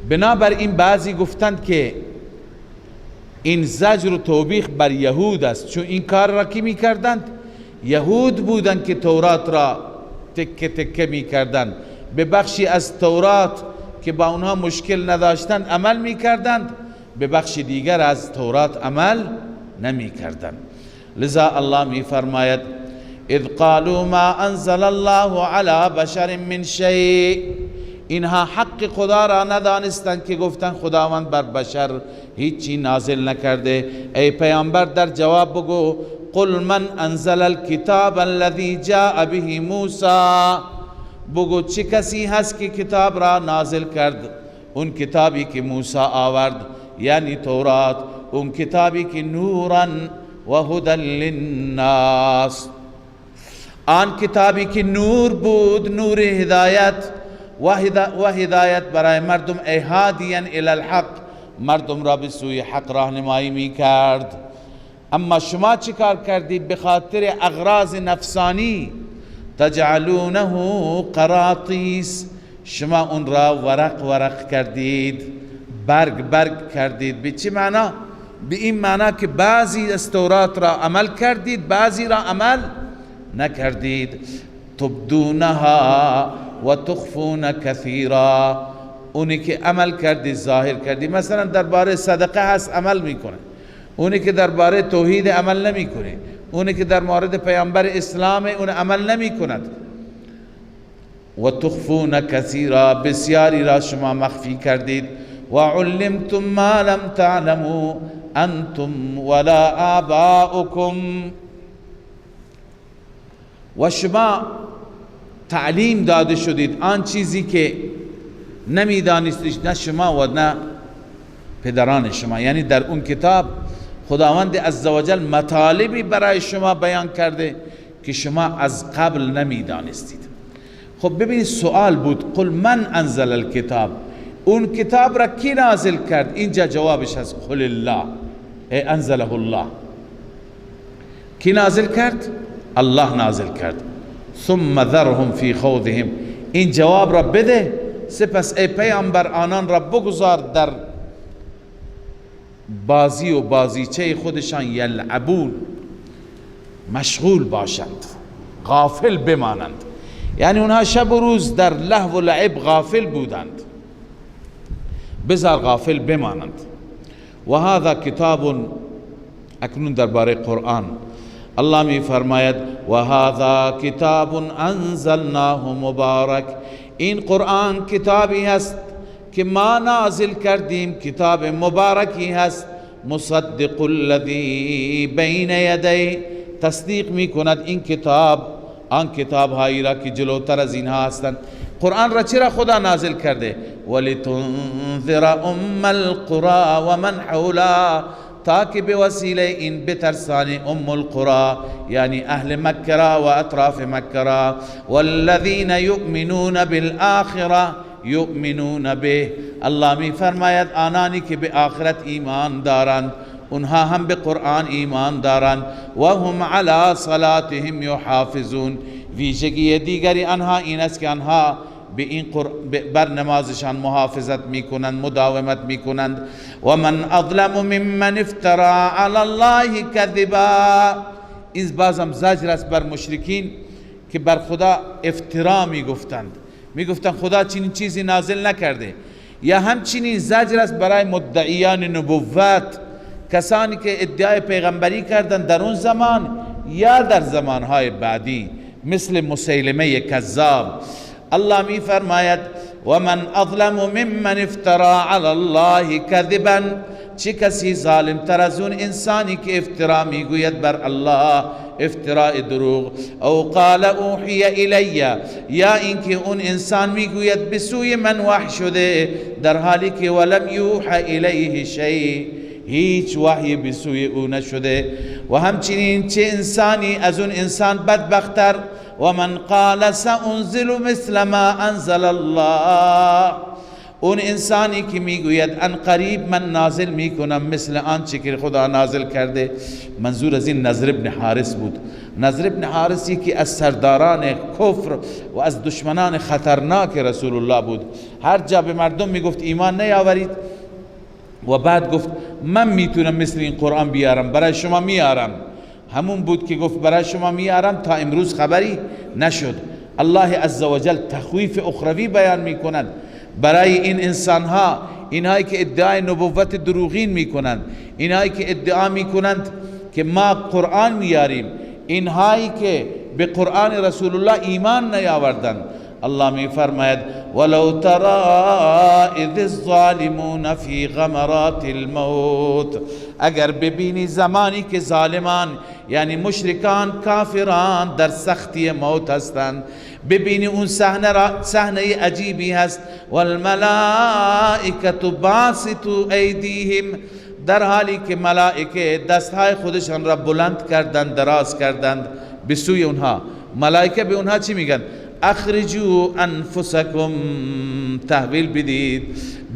بنابراین بعضی گفتند که این زجر و توبیخ بر یهود است، چون این کار را کی میکردند؟ یهود بودند که تورات را تکه تکه میکردند، به بخشی از تورات که با اونها مشکل نداشتند عمل میکردند، به بخش دیگر از تورات عمل نمی کردند. لذا الله می فرماید اذ قالوا ما انزل الله على بشر من شیء، اینها حق خدا را ندانستند که گفتند خداوند بر بشر هیچی نازل نکرده. ای پیامبر در جواب بگو قل من انزل الكتاب الذي جاء به موسی، بگو چه کسی هست که کتاب را نازل کرد؟ اون کتابی که موسی آورد، یعنی تورات، اون کتابی که نورا و هدی للناس، آن کتابی که نور بود، نور هدایت و هدایت برای مردم، ای هادیا الی الحق، مردم را به سوی حق راهنمایی می کرد. اما شما چی کار کردید؟ به خاطر اغراض نفسانی تجعلونه قراطیس، شما اون را ورق ورق کردید، برگ برگ کردید. به چه معنا؟ به این معنا که بعضی از تورات را عمل کردید، بعضی را عمل نکردید. تبدونها و تخفون کثیرا، اونی که عمل کردی ظاهر کردی، مثلا درباره صدقه هست عمل میکنه، اونی که درباره توحید عمل نمیکنه، اونی که در مورد پیامبر اسلام اون عمل نمی کند. و تخفون کثیرا، بسیاری را شما مخفی کردید. و علمتم ما لم تعلموا انتم ولا آباؤکم، و شما تعلیم داده شدید آن چیزی که نمیدانستید، نه شما و نه پدران شما. یعنی در اون کتاب خداوند عزوجل مطالبی برای شما بیان کرده که شما از قبل نمیدانستید. خب ببینید سوال بود قل من انزل الکتاب، اون کتاب را کی نازل کرد؟ اینجا جوابش هست قل الله، ای انزله الله. کی نازل کرد؟ الله نازل کرد. ثم ذرهم فی خوضهم، این جواب را بده، سپس ای پیامبر آنان را بگذار در بازی و بازیچه خودشان، یلعبون، مشغول باشند، غافل بمانند. یعنی اونها شب و روز در لهو و لعب غافل بودند، بذار غافل بمانند. و هذا کتاب، اکنون درباره قرآن الله می فرماید و هذا کتاب انزلناه مبارک، این قرآن کتابی هست که ما نازل کردیم، کتاب مبارکی هست. مصدق الذی بین یدی، تصدیق می کند این کتاب آن کتاب هایی را که جلوتر از اینها هستند. قرآن را چرا خدا نازل کرده؟ ولتنذر ام القرى و من حولها، تاکہ به وسیله این بترسانی ام القرى یعنی اهل مکه و اطراف مکه، والذین یؤمنون بالآخرة یؤمنون به، الله می فرماید آنانی که به آخرت ایمان دارند اونها هم به قرآن ایمان دارند. و هم علی صلاتهم یحافظون، ویژگی دیگری آنها این است که آنها به این بر نمازشان محافظت میکنند، مداومت میکنند. و من اظلم ممن افترا علی الله کذبا، این بازم زجر است بر مشرکین که بر خدا افترا میگفتند، میگفتند خدا چنین چیزی نازل نکرده. یا همچنین زجر است برای مدعیان نبوت، کسانی که ادعای پیغمبری کردند در اون زمان یا در زمانهای بعدی، مثل مسیلمه کذاب. الله می فرماید و من اظلم ممن افترا علی الله کذبا، چه کسی ظالم تر از اون انسانی که افترا میگوید بر الله افتراء دروغ. او قال اوحی الی، یا اینکه اون انسان میگوید به سوی من وحی شده، در حالی که ولم یوحى الیه شیء، هیچ وحی به سوی او نشده. و همچنین چه انسانی از اون انسان بدبختر، و من قال سأنزل مثل ما انزل الله، اون انسانی که میگوید ان قریب من نازل میکنم مثل آنچه که خدا نازل کرده. منظور از این نضر ابن حارث بود. نضر ابن حارث یکی از سرداران کفر و از دشمنان خطرناک رسول الله بود. هر جا به مردم میگفت ایمان نیاورید و بعد گفت من میتونم مثل این قرآن بیارم برای شما میارم. همون بود که گفت برای شما میارم، تا امروز خبری نشد. الله عزوجل تخویف اخروی بیان میکند برای این انسانها، اینهایی که ادعای نبوت دروغین میکنند، اینهایی که ادعا میکنند که ما قرآن میاریم، اینهایی که به قرآن رسول الله ایمان نیاوردند. الله می فرماید ولو تری اذ الظالمون فی غمرات الموت، اگر ببینی زمانی که ظالمان یعنی مشرکان کافران در سختی موت هستند، ببینی اون صحنه عجیبی هست. والملائکه باسطوا ایدیهم، در حالی که ملائکه دستهای خودشان را بلند کردند، دراز کردند به سوی اونها. ملائکه به اونها چی میگن؟ اخرجوا انفسکم، تحویل بدید،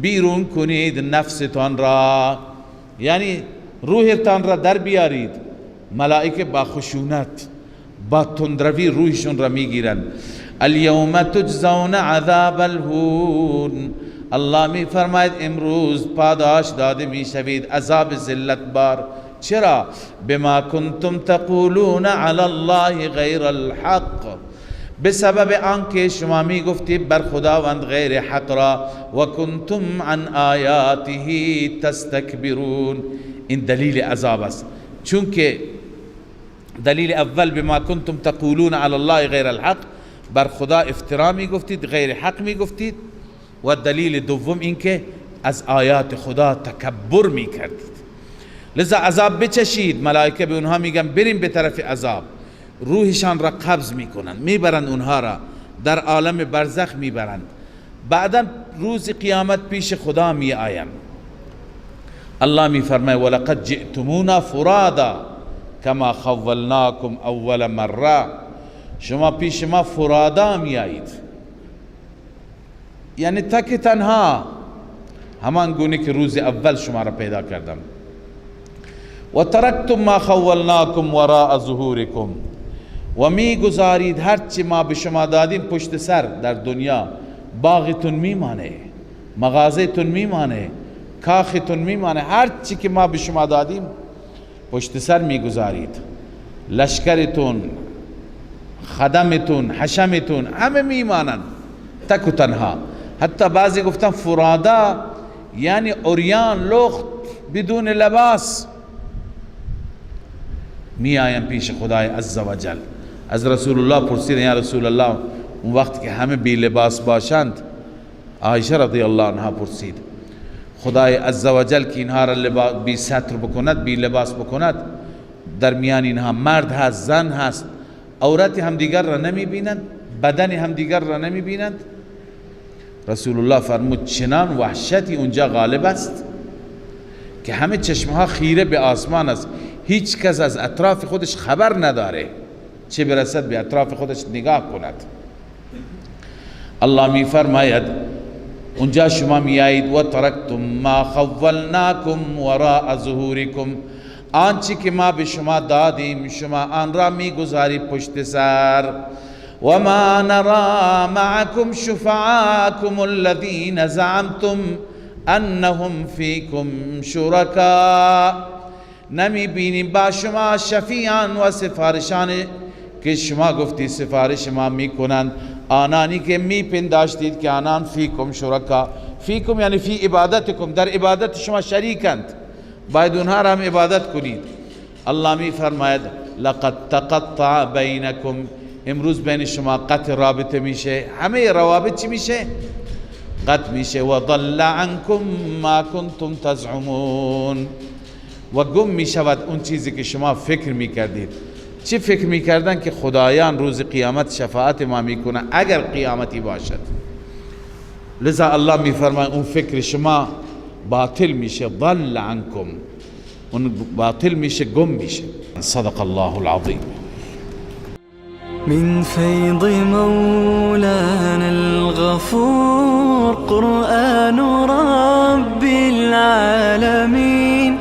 بیرون کنید نفستان را، یعنی روحتان را در بیارید. ملائکه با خشونت با تندروی روحشون را میگیرند. الیوم تجزون عذاب الهون، الله می فرماید امروز پاداش داده می شوید عذاب ذلت بار. چرا؟ بما کنتم تقولون علی الله غیر الحق، بسبب آنکه شما می گفتید بر خداوند غیر حق را. و کنتم عن آیاته تستکبرون، این دلیل عذاب است. چون که دلیل اول بما کنتم تقولون علی الله غیر الحق، بر خدا افترا می گفتید، غیر حق می گفتید. و دلیل دوم این که از آیات خدا تکبر می کردید. لذا عذاب بچشید. ملائکه به اونها میگن بریم به طرف عذاب، روحشان را قبض میکنند، میبرند اونها را در عالم برزخ میبرند. بعدا روز قیامت پیش خدا می آیند. الله می فرماید ولقد جئتمونا فرادا کما خولناکم اول مره، شما پیش ما فرادا می آیید، یعنی تک تنها، همان گونه که روز اول شما را پیدا کردم. و ترکتم ما خولناکم وراء ظهورکم، و می گذارید هرچی ما به شما دادیم پشت سر در دنیا. باغتون میمانه، مغازهتون میمانه، کاختون میمانه، هرچی که ما به شما دادیم پشت سر میگذارید. لشکرتون، خدمتون، حشمتون همه میمانند تک و تنها. حتی بعضی گفتن فرادا یعنی عریان، لخت، بدون لباس می آیم پیش خدای عزوجل. از رسول الله پرسیدن یا رسول الله اون وقت که همه بی لباس باشند، عایشه رضی الله عنها پرسید خدای عزوجل که اینها را بی ستر بکند، بی لباس بکند، در میان اینها مرد هست، زن هست، عورت همدیگر را نمی بینند، بدن همدیگر را نمی بینند. رسول الله فرمود چنان وحشتی اونجا غالب است که همه چشمها خیره به آسمان است، هیچ کس از اطراف خودش خبر نداره، چه برسد به اطراف خودش نگاه کند. الله می فرماید اونجا شما می آیید و ترکتم ما خولناکم وراء ظهورکم، آنچه که ما به شما دادیم شما آن را می گذارید پشت سر. و ما نرى معكم شفعاءكم الذين زعمتم انهم فيكم شركاء، نمی بینیم با شما شفیعان و سفارشان که شما گفتی سفارش ما میکنند، آنانی که میپنداشتید که آنان فیکم شرکا، فیکم یعنی فی عبادتکم، در عبادت شما شریکند، باید اونها را هم عبادت کنید. الله می فرماید لقد تقطع بینکم، امروز بین شما قطع رابطه میشه، همه روابط چی میشه؟ قطع میشه. و ضل عنکم ما کنتم تزعمون، و گم میشود اون چیزی که شما فکر میکردید. چی فکر میکردن؟ که خدایان روز قیامت شفاعت ما میکنه اگر قیامتی باشد. لذا الله میفرماید اون فکر شما باطل میشه. ضل عنکم، اون باطل میشه، گم میشه. صدق الله العظیم. من فيض مولانا الغفور قرآن رب العالمين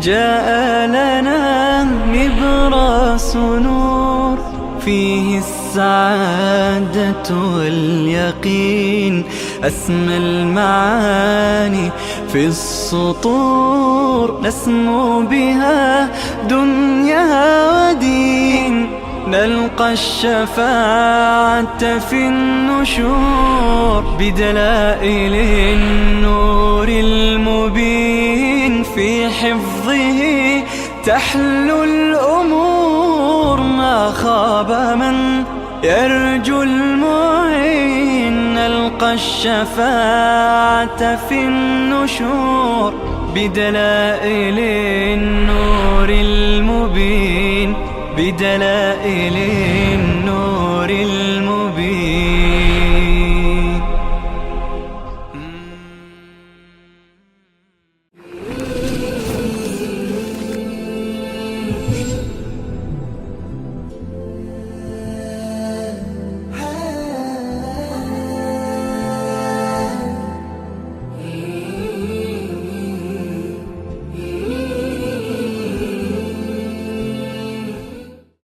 جاء لنا نبراس نور فيه السعادة واليقين أسمى المعاني في السطور نسمو بها دنيا ودين نلقى الشفاعة في النشور بدلائل النور المبين في حفظه تحلو الأمور ما خاب من يرجو المعين نلقى الشفاعة في النشور بدلائل النور المبين بدلائل